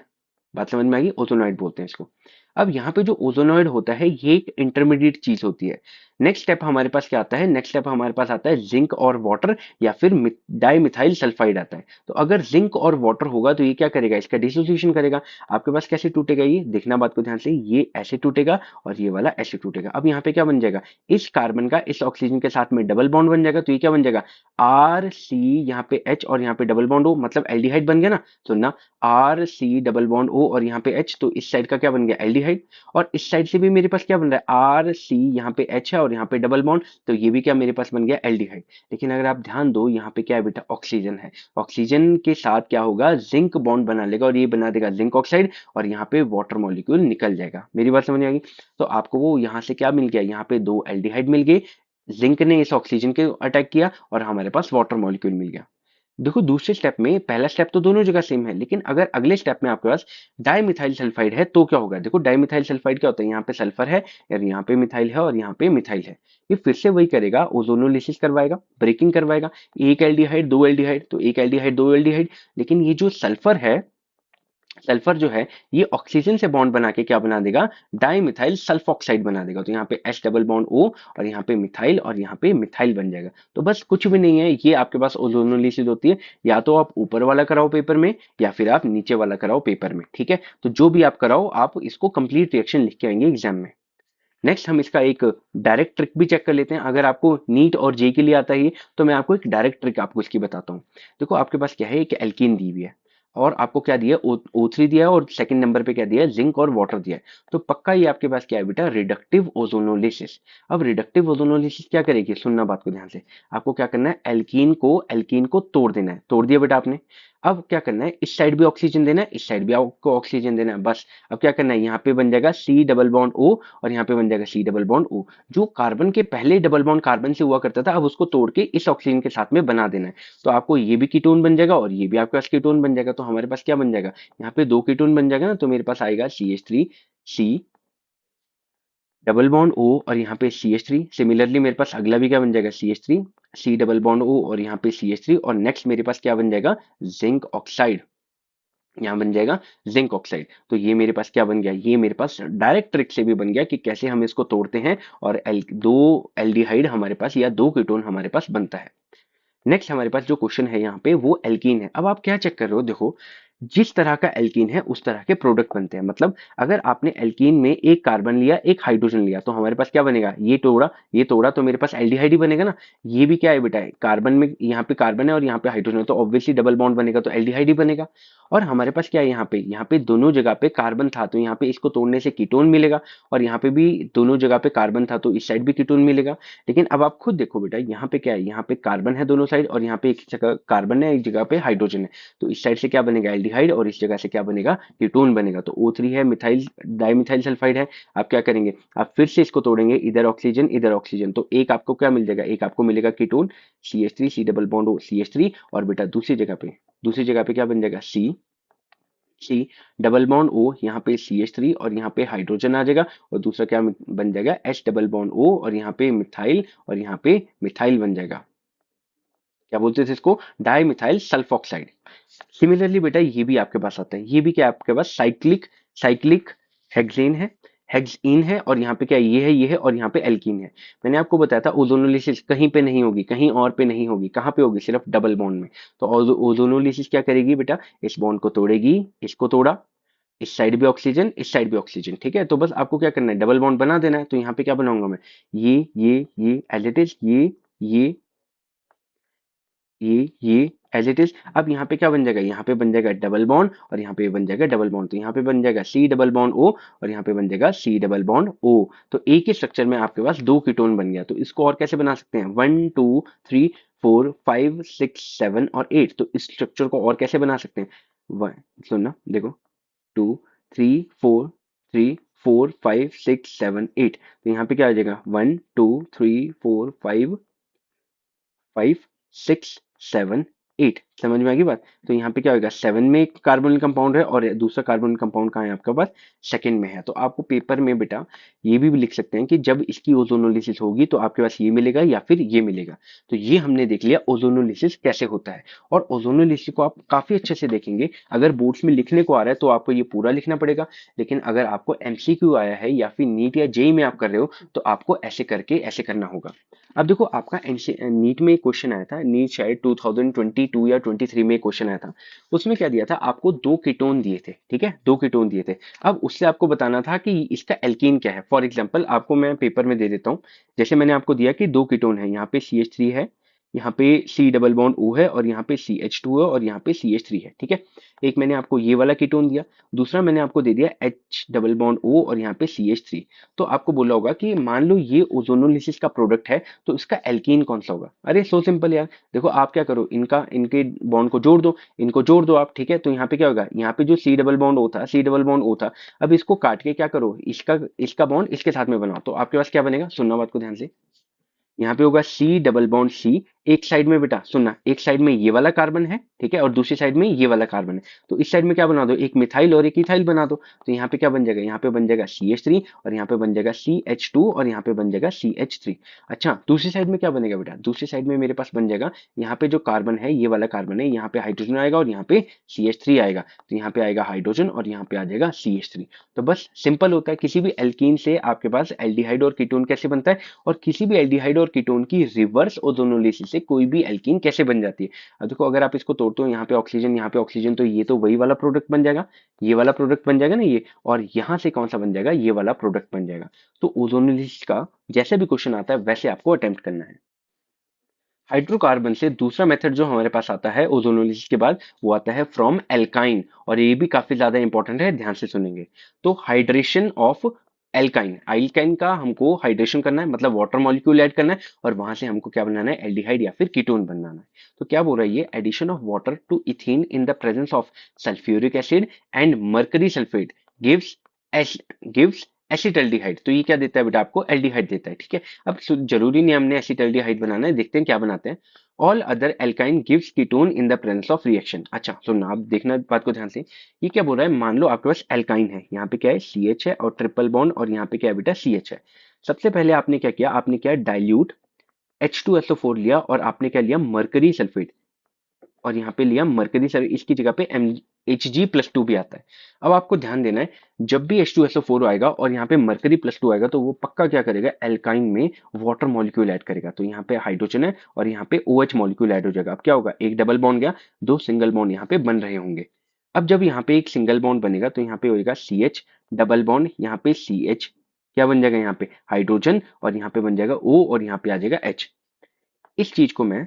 [SPEAKER 1] बात समझ में आ गई, ओजोनॉइड बोलते हैं इसको। अब यहाँ पे जो ओजोनॉइड होता है ये एक इंटरमीडिएट चीज होती है। नेक्स्ट स्टेप हमारे पास क्या आता है, नेक्स्ट स्टेप हमारे पास आता है जिंक और वाटर या फिर डाइमिथाइल सल्फाइड आता है। तो अगर जिंक और वाटर होगा तो ये क्या करेगा, इसका डिसोसिएशन करेगा। आपके पास कैसे टूटेगा, ये देखना बात को ध्यान से, ये ऐसे टूटेगा और ये वाला ऐसे टूटेगा। अब यहाँ पे क्या बन जाएगा, इस कार्बन का इस ऑक्सीजन के साथ में डबल बॉन्ड बन जाएगा। तो ये क्या बन जाएगा, आर सी, यहाँ पे एच और यहाँ पे डबल बॉन्ड ओ, मतलब एल्डिहाइड बन गया ना। तो ना R C double bond O और यहाँ पे एच, तो इस साइड का क्या बन गया, एल्डिहाइड। और इस साइड से भी मेरे पास क्या बन रहा है, आर सी, यहाँ पे एच है और यहाँ पे डबल बॉन्ड, तो ये भी क्या मेरे पास बन गया, एल्डिहाइड। लेकिन अगर आप ध्यान दो, यहाँ पे क्या है बेटा, ऑक्सीजन है। ऑक्सीजन के साथ क्या होगा, जिंक बॉन्ड बना लेगा और ये बना देगा जिंक ऑक्साइड, और यहाँ पे वाटर मॉलिक्यूल निकल जाएगा। मेरी बात समझ में आ गई। तो आपको वो यहाँ से क्या मिल गया, यहाँ पे दो एल्डिहाइड मिल गए, जिंक ने इस ऑक्सीजन के अटैक किया और हमारे पास वाटर मॉलिक्यूल मिल गया। देखो दूसरे स्टेप में, पहला स्टेप तो दोनों जगह सेम है, लेकिन अगर अगले स्टेप में आपके पास डाइमिथाइल सल्फाइड है तो क्या होगा। देखो डाइमिथाइल सल्फाइड क्या होता है, यहाँ पे सल्फर है और यहाँ पे मिथाइल है और यहाँ पे मिथाइल है। ये फिर से वही करेगा, ओजोनोलिसिस करवाएगा, ब्रेकिंग करवाएगा। एक एल्डिहाइड दो एल्डिहाइड, तो एक एल्डिहाइड दो एल्डिहाइड। लेकिन ये जो सल्फर है, सल्फर जो है, ये ऑक्सीजन से बॉन्ड बना के क्या बना देगा, डाइमिथाइल सल्फोक्साइड बना देगा। तो यहाँ पे H डबल बॉन्ड O और यहाँ पे मिथाइल और यहाँ पे मिथाइल बन जाएगा। तो बस कुछ भी नहीं है, ये आपके पास ओजोनोलिसिस होती है। या तो आप ऊपर वाला कराओ पेपर में या फिर आप नीचे वाला कराओ पेपर में, ठीक है। तो जो भी आप कराओ, आप इसको कंप्लीट रिएक्शन लिख के आएंगे एग्जाम में। नेक्स्ट हम इसका एक डायरेक्ट ट्रिक भी चेक कर लेते हैं। अगर आपको नीट और जे के लिए आता है तो मैं आपको एक डायरेक्ट ट्रिक आपको इसकी बताता हूँ। देखो आपके पास क्या है, एक एल्कीन दी हुई है और आपको क्या दिया, O3 दिया है और सेकंड नंबर पे क्या दिया है, जिंक और वाटर दिया है। तो पक्का ये आपके पास क्या है बेटा, रिडक्टिव ओजोनोलिसिस। अब रिडक्टिव ओजोनोलिसिस क्या करेगी, सुनना बात को ध्यान से। आपको क्या करना है, एल्कीन को तोड़ देना है। तोड़ दिया बेटा आपने। अब क्या करना है, इस साइड भी ऑक्सीजन देना है, इस साइड भी आपको ऑक्सीजन देना है, बस। अब क्या करना है, यहाँ पे बन जाएगा सी डबल बॉन्ड ओ और यहाँ पे बन जाएगा सी डबल बॉन्ड ओ। जो कार्बन के पहले डबल बॉन्ड कार्बन से हुआ करता था, अब उसको तोड़ के इस ऑक्सीजन के साथ में बना देना है। तो आपको ये भी कीटोन बन जाएगा और ये भी आपके पास कीटोन बन जाएगा। तो हमारे पास क्या बन जाएगा, यहाँ पे दो कीटोन बन जाएगा ना। तो मेरे पास आएगा CH3, C double bond O और यहाँ पे CH3। सिमिलरली मेरे पास अगला भी क्या बन जाएगा, CH3, C double bond O और यहाँ पे CH3। और नेक्स्ट मेरे पास क्या बन जाएगा, जिंक ऑक्साइड। यहाँ बन जाएगा जिंक ऑक्साइड। तो ये मेरे पास क्या बन गया, ये मेरे पास डायरेक्ट ट्रिक से भी बन गया कि कैसे हम इसको तोड़ते हैं और दो एल्डिहाइड हमारे पास या दो कीटोन हमारे पास बनता है। नेक्स्ट हमारे पास जो क्वेश्चन है यहाँ पे, वो एल्कीन है। अब आप क्या चेक कर रहे हो, देखो जिस तरह का एल्कीन है उस तरह के प्रोडक्ट बनते हैं। मतलब अगर आपने एल्कीन में एक कार्बन लिया एक हाइड्रोजन लिया तो हमारे पास क्या बनेगा, ये तोड़ा तो मेरे पास एल्डिहाइड ही बनेगा ना। ये भी क्या है बेटा, कार्बन में यहाँ पे कार्बन है और यहाँ पे हाइड्रोजन है, तो ऑब्वियसली डबल बॉन्ड बनेगा तो एल्डिहाइड ही बनेगा। और हमारे पास क्या है, यहाँ पे दोनों जगह पे कार्बन था तो यहाँ पे इसको तोड़ने से कीटोन मिलेगा। और यहाँ पे भी दोनों जगह पे कार्बन था तो इस साइड भी कीटोन मिलेगा। लेकिन अब आप खुद देखो बेटा, यहाँ पे क्या है, यहाँ पे कार्बन है दोनों साइड और यहाँ पे एक जगह कार्बन है एक जगह पे हाइड्रोजन है। तो इस साइड से क्या बनेगा, एल्डिहाइड, और इस जगह से क्या बनेगा, कीटोन बनेगा। तो O3 है, मिथाइल डाइमिथाइल सल्फाइड है। आप क्या करेंगे, आप फिर से इसको तोड़ेंगे, इधर ऑक्सीजन, तो एक आपको क्या मिल जाएगा, एक आपको मिलेगा ketone CH3, C double bond O CH3। और बेटा दूसरी जगह पे क्या बन जाएगा, सी डबल बॉन्ड O, यहाँ पे CH3 और यहाँ पे हाइड्रोजन आ जाएगा। और दूसरा क्या बन जाएगा, H डबल बॉन्ड O और यहाँ पे मिथाइल और यहाँ पे मिथाइल बन जाएगा। क्या बोलते थे इसको, डाइमिथाइल सल्फोक्साइड। सिमिलरली बेटा ये भी आपके पास आता है, ये भी क्या आपके पास साइक्लिक साइक्लिक हेक्सेन है, हेक्सइन है। और यहाँ पे क्या ये है और यहाँ पे एल्कीन है। मैंने आपको बताया था ओजोनोलिसिस कहीं पे नहीं होगी, कहीं और पे नहीं होगी, कहाँ पे होगी, सिर्फ डबल बॉन्ड में। तो ओजोनोलिसिस क्या करेगी बेटा, इस बॉन्ड को तोड़ेगी, इसको तोड़ा, इस साइड भी ऑक्सीजन इस साइड भी ऑक्सीजन, ठीक है। तो बस आपको क्या करना है, डबल बॉन्ड बना देना है। तो यहाँ पे क्या बनाऊंगा मैं, ये एज इट इज, ये ये एज इट इज। अब यहाँ पे क्या बन जाएगा, यहाँ पे बन जाएगा डबल बॉन्ड और यहाँ पे बन जाएगा डबल बॉन्ड। तो यहाँ पे बन जाएगा सी डबल बॉन्ड ओ और यहाँ पे बन जाएगा सी डबल बॉन्ड ओ। तो एक ही स्ट्रक्चर में आपके पास दो कीटोन बन गया। तो इसको और कैसे बना सकते हैं, 1 2 3 4 5 6 7 और 8। तो इस स्ट्रक्चर को और कैसे बना सकते हैं, वन, सुनना देखो, 2 3 4 3 4 5 6 7 8। तो यहाँ पे क्या आ जाएगा, 1 2 3 4 5 5 6 7 8। समझ में आ गई बात? तो यहाँ पे क्या होगा, 7 में एक कार्बोनिल कंपाउंड है और दूसरा कार्बोनिल कंपाउंड कहाँ है आपके पास, सेकंड में है। तो आपको पेपर में बेटा ये भी लिख सकते हैं कि जब इसकी ओजोनोलिसिस होगी तो आपके पास ये मिलेगा या फिर ये मिलेगा। तो ये हमने देख लिया ओजोनोलिसिस कैसे होता है। और ओजोनोलिसिस को आप काफी अच्छे से देखेंगे, अगर बोर्ड्स में लिखने को आ रहा है तो आपको ये पूरा लिखना पड़ेगा, लेकिन अगर आपको एमसीक्यू आया है या फिर नीट या जेई में आप कर रहे हो तो आपको ऐसे करके ऐसे करना होगा। अब देखो आपका नीट में एक क्वेश्चन आया था, नीट शायद 2022 या 23 में क्वेश्चन आया था। उसमें क्या दिया था आपको, दो कीटोन दिए थे, ठीक है, दो कीटोन दिए थे। अब उससे आपको बताना था कि इसका एल्कीन क्या है। फॉर एग्जांपल आपको मैं पेपर में दे देता हूँ, जैसे मैंने आपको दिया कि दो कीटोन है, यहाँ पे CH3 है, यहाँ पे C डबल बॉन्ड O है और यहाँ पे CH2 है और यहाँ पे CH3 है, ठीक है। एक मैंने आपको ये वाला कीटोन दिया, दूसरा मैंने आपको दे दिया H डबल बॉन्ड O और यहाँ पे CH3। तो आपको बोला होगा कि मान लो ये ओजोनोलिसिस का प्रोडक्ट है तो इसका एल्कीन कौन सा होगा। अरे सो सिंपल यार, देखो आप क्या करो, इनका इनके बॉन्ड को जोड़ दो, इनको जोड़ दो आप, ठीक है। तो यहाँ पे क्या होगा, यहाँ पे जो C डबल बॉन्ड O था, C डबल बॉन्ड O था, अब इसको काट के क्या करो, इसका इसका बॉन्ड इसके साथ में बनाओ, तो आपके पास क्या बनेगा, सुनना बात को ध्यान से। यहाँ पे होगा C डबल बॉन्ड C, एक साइड में बेटा सुनना, एक साइड में ये वाला कार्बन है, ठीक है, और दूसरी साइड में ये वाला कार्बन है। तो इस साइड में क्या बना दो, एक मिथाइल और एक इथाइल बना दो। तो यहाँ पे क्या बन जाएगा, यहाँ पे बन जाएगा CH3 और यहाँ पे बन जाएगा CH2 और यहाँ पे बन जाएगा CH3। अच्छा दूसरी साइड में क्या बनेगा बेटा, दूसरी साइड में मेरे पास बन जाएगा, यहाँ पे जो कार्बन है ये वाला कार्बन है, यहाँ पे हाइड्रोजन आएगा और यहाँ पे CH3 आएगा। तो यहाँ पे आएगा हाइड्रोजन और यहाँ पे आ जाएगा CH3। तो बस सिंपल होता है, किसी भी एल्कीन से आपके पास एल्डिहाइड और कीटोन कैसे बनता है, और किसी भी एल्डिहाइड और कीटोन की रिवर्स ओजोनोलिसिस से कोई भी एल्कीन कैसे बन जाती है। अब देखो अगर आप इसको तोड़ते हो, यहाँ पे ऑक्सीजन यहाँ पे ऑक्सीजन, तो ये तो वही वाला प्रोडक्ट बन जाएगा, ये वाला प्रोडक्ट बन जाएगा ना ये, और यहाँ से कौन सा बन जाएगा, ये वाला प्रोडक्ट बन जाएगा। तो ओजोनोलिसिस का जैसे भी क्वेश्चन आता है वैसे आपको अटेम्प्ट करना है। हाइड्रोकार्बन से दूसरा मेथड जो हमारे पास आता है ओजोनोलिसिस के बाद, वो आता है फ्रॉम एल्काइन, और ये भी काफी ज्यादा इंपॉर्टेंट है, ध्यान से सुनेंगे। तो हाइड्रेशन ऑफ एल्काइन, एल्काइन का हमको हाइड्रेशन करना है, मतलब वाटर मॉलिक्यूल ऐड करना है, और वहां से हमको क्या बनाना है, एल्डिहाइड या फिर कीटोन बनाना है। तो क्या बोल रहा है ये, addition of water to ethene in the presence of sulphuric acid and mercury sulphate gives gives acetaldehyde. तो ये क्या देता है बेटा, आपको एल्डिहाइड देता है, ठीक है। अब जरूरी नहीं हमने एसिटल्डिहाइड बनाना है, देखते हैं क्या बनाते हैं। All other alkyne gives ketone in the presence of reaction. अच्छा सुनना, आप देखना बात को ध्यान से। ये क्या बोल रहा है, मान लो आपके पास एल्काइन है, यहाँ पे क्या है CH है और ट्रिपल बॉन्ड, और यहाँ पे क्या है बेटा CH है। सबसे पहले आपने क्या किया, आपने क्या डाइल्यूट H2SO4 लिया और आपने क्या लिया, मर्करी सल्फेट, और यहाँ पे लिया मरकरी सर, इसकी जगह पे Hg+2 भी आता है। अब आपको ध्यान देना है, जब भी H2SO4 आएगा और यहाँ पे मरकरी+2 आएगा तो वो पक्का क्या करेगा, एल्काइन में वाटर मॉलिक्यूल ऐड करेगा। तो यहाँ पे हाइड्रोजन है और यहाँ पे OH मॉलिक्यूल ऐड हो जाएगा। अब क्या होगा, एक डबल बॉन्ड गया, दो सिंगल बॉन्ड यहाँ पे बन रहे होंगे। अब जब यहाँ पे एक सिंगल बॉन्ड बनेगा तो यहाँ पे होगा CH डबल बॉन्ड, यहाँ पे CH क्या बन जाएगा, यहाँ पे हाइड्रोजन, और यहाँ पे बन जाएगा O और यहाँ पे आ जाएगा H। इस चीज को मैं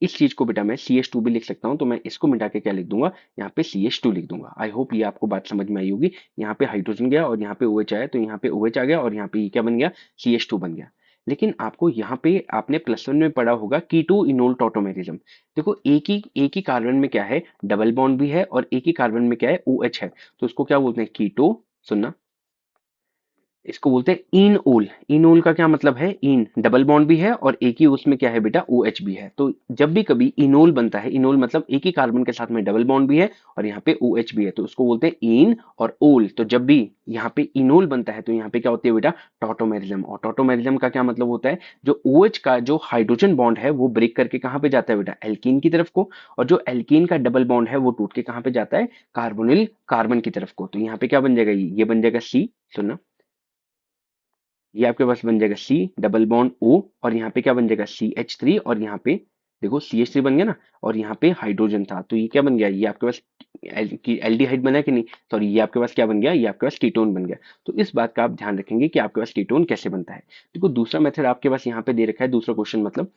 [SPEAKER 1] इस चीज को बेटा मैं CH2 भी लिख सकता हूं, तो मैं इसको मिटा के क्या लिख दूंगा, यहाँ पे CH2 लिख दूंगा। आई होप ये आपको बात समझ में आई होगी। यहाँ पे हाइड्रोजन गया और यहाँ पे OH आया, तो यहाँ पे OH आ गया और यहाँ पे ये क्या बन गया, CH2 बन गया। लेकिन आपको यहाँ पे आपने +1 में पढ़ा होगा कीटो इनोल टॉटोमेरिज्म। देखो एक ही कार्बन में क्या है, डबल बॉन्ड भी है, और एक ही कार्बन में क्या है, OH है। तो उसको क्या बोलते हैं, कीटो, सुनना, इसको बोलते हैं इनओल। इनओल का क्या मतलब है, इन डबल बॉन्ड भी है और एक ही उसमें क्या है बेटा, OH भी है। तो जब भी कभी इनोल बनता है, इनोल मतलब एक ही कार्बन के साथ में डबल बॉन्ड भी है और यहाँ पे OH भी है, तो उसको बोलते हैं इन और ओल। तो जब भी यहाँ पे इनोल बनता है तो यहाँ पे क्या होती है बेटा, टॉटोमेरिज्म। और टॉटोमेरिज्म का क्या मतलब होता है, जो OH का जो हाइड्रोजन बॉन्ड है वो ब्रेक करके कहाँ पे जाता है बेटा, एल्कीन की तरफ को, और जो एल्कीन का डबल बॉन्ड है वो टूट के कहाँ पे जाता है, कार्बोनिल कार्बन की तरफ को। तो यहाँ पे क्या बन जाएगा, ये बन जाएगा C, सुनना, ये आपके पास बन जाएगा C डबल बॉन्ड O, और यहाँ पे क्या बन जाएगा CH3, और यहाँ पे देखो CH3 बन गया ना, और यहाँ पे हाइड्रोजन था, तो ये क्या बन गया, ये आपके पास एल्डिहाइड बना कि नहीं, सॉरी ये आपके पास क्या बन गया, ये आपके पास कीटोन बन गया। तो इस बात का आप ध्यान रखेंगे कि आपके पास कीटोन कैसे बनता है। देखो दूसरा मेथड आपके पास यहाँ पे दे रखा है, दूसरा क्वेश्चन मतलब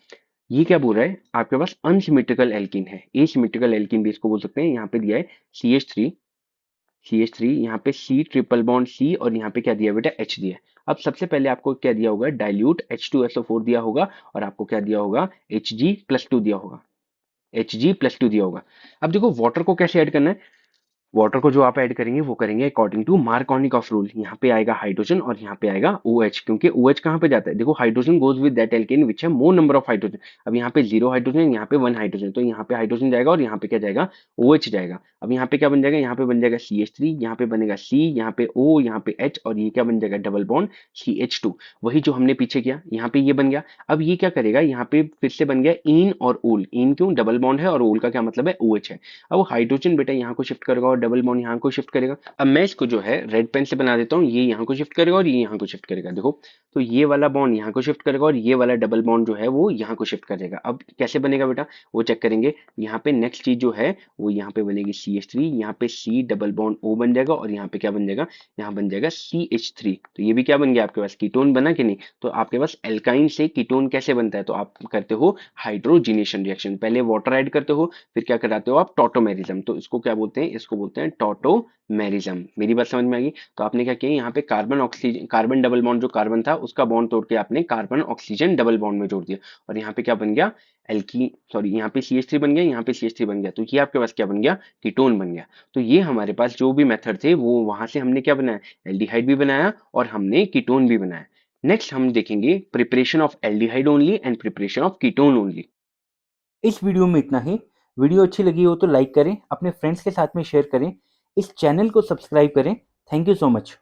[SPEAKER 1] ये क्या बोल रहा है, आपके पास अनसिमेट्रिकल एल्कीन है, एसिमेट्रिकल एल्कीन भी इसको बोल सकते हैं। यहाँ पे दिया है CH3, यहाँ पे C ट्रिपल बॉन्ड C, और यहाँ पे क्या दिया बेटा, H दिया है। अब सबसे पहले आपको क्या दिया होगा, डाइल्यूट H2SO4 दिया होगा, और आपको क्या दिया होगा, Hg+2 दिया होगा, Hg+2 दिया होगा। अब देखो वाटर को कैसे ऐड करना है, वाटर को जो आप ऐड करेंगे वो करेंगे अकॉर्डिंग टू मार्कोनिकॉफ रूल। यहाँ पे आएगा हाइड्रोजन और यहाँ पे आएगा OH, क्योंकि OH कहाँ पे जाता है, देखो hydrogen goes with that alkane which है मोर नंबर ऑफ हाइड्रोजन। अब यहाँ पे 0 हाइड्रोजन, यहाँ पे 1 हाइड्रोजन, तो यहाँ पे हाइड्रोजन जाएगा और यहाँ पे क्या जाएगा, OH जाएगा। अब यहाँ पे क्या बन जाएगा, यहाँ पे बन जाएगा CH3, यहाँ पे बनेगा C, यहाँ पे O, यहाँ पे H, और ये क्या बन जाएगा, डबल बॉन्ड CH2। वही जो हमने पीछे किया, यहाँ पे ये बन गया। अब ये क्या करेगा, यहाँ पे फिर से बन गया इन और ओल। इन क्यों, डबल बॉन्ड है, और ओल का क्या मतलब है, OH है। अब वो हाइड्रोजन बेटा यहाँ को शिफ्ट करेगा और डबल बॉन्ड यहाँ को शिफ्ट करेगा। अब मैं इसको जो है रेड पेन से बना देता हूँ, ये यहाँ को शिफ्ट करेगा और ये यहाँ को शिफ्ट करेगा, देखो। तो ये वाला बॉन्ड यहाँ को शिफ्ट करेगा और ये वाला डबल बॉन्ड जो है वो यहाँ को शिफ्ट करेगा। अब कैसे बनेगा बेटा, वो चेक करेंगे। यहाँ पे नेक्स्ट चीज जो है वो यहाँ पे बनेगी CH3, यहाँ पे C डबल बॉन्ड O बन जाएगा, और यहाँ पे क्या बन जाएगा, यहाँ बन जाएगा CH3। तो ये भी क्या बन गया, आपके पास कीटोन बना कि नहीं। तो आपके पास एल्काइन से कीटोन कैसे बनता है, तो आप करते हो हाइड्रोजिनेशन रिएक्शन, पहले वाटर ऐड करते हो, फिर क्या कराते हो आप, टॉटोमेरिज्म। तो इसको क्या बोलते हैं, इसको बोलते हैं टॉटोमेरिज्म। मेरी बात समझ में आ गई। तो आपने क्या किया, यहाँ पे carbon oxygen, carbon double bond जो कार्बन था उसका बॉन्ड तोड़ के आपने कार्बन ऑक्सीजन डबल बॉन्ड में जोड़ दिया, और यहाँ पे क्या बन गया, एल्की सॉरी यहाँ पे CH3 बन गया, यहाँ पे CH3 बन गया। तो ये आपके पास क्या बन गया, कीटोन बन गया। तो ये हमारे पास जो भी मेथड थे वो वहां से हमने क्या बनाया, एल्डिहाइड भी बनाया और हमने कीटोन भी बनाया। नेक्स्ट हम देखेंगे preparation of aldehyde only and preparation of ketone only.
[SPEAKER 2] इस वीडियो में इतना ही। वीडियो अच्छी लगी हो तो लाइक करें, अपने फ्रेंड्स के साथ में शेयर करें, इस चैनल को सब्सक्राइब करें। Thank you so much.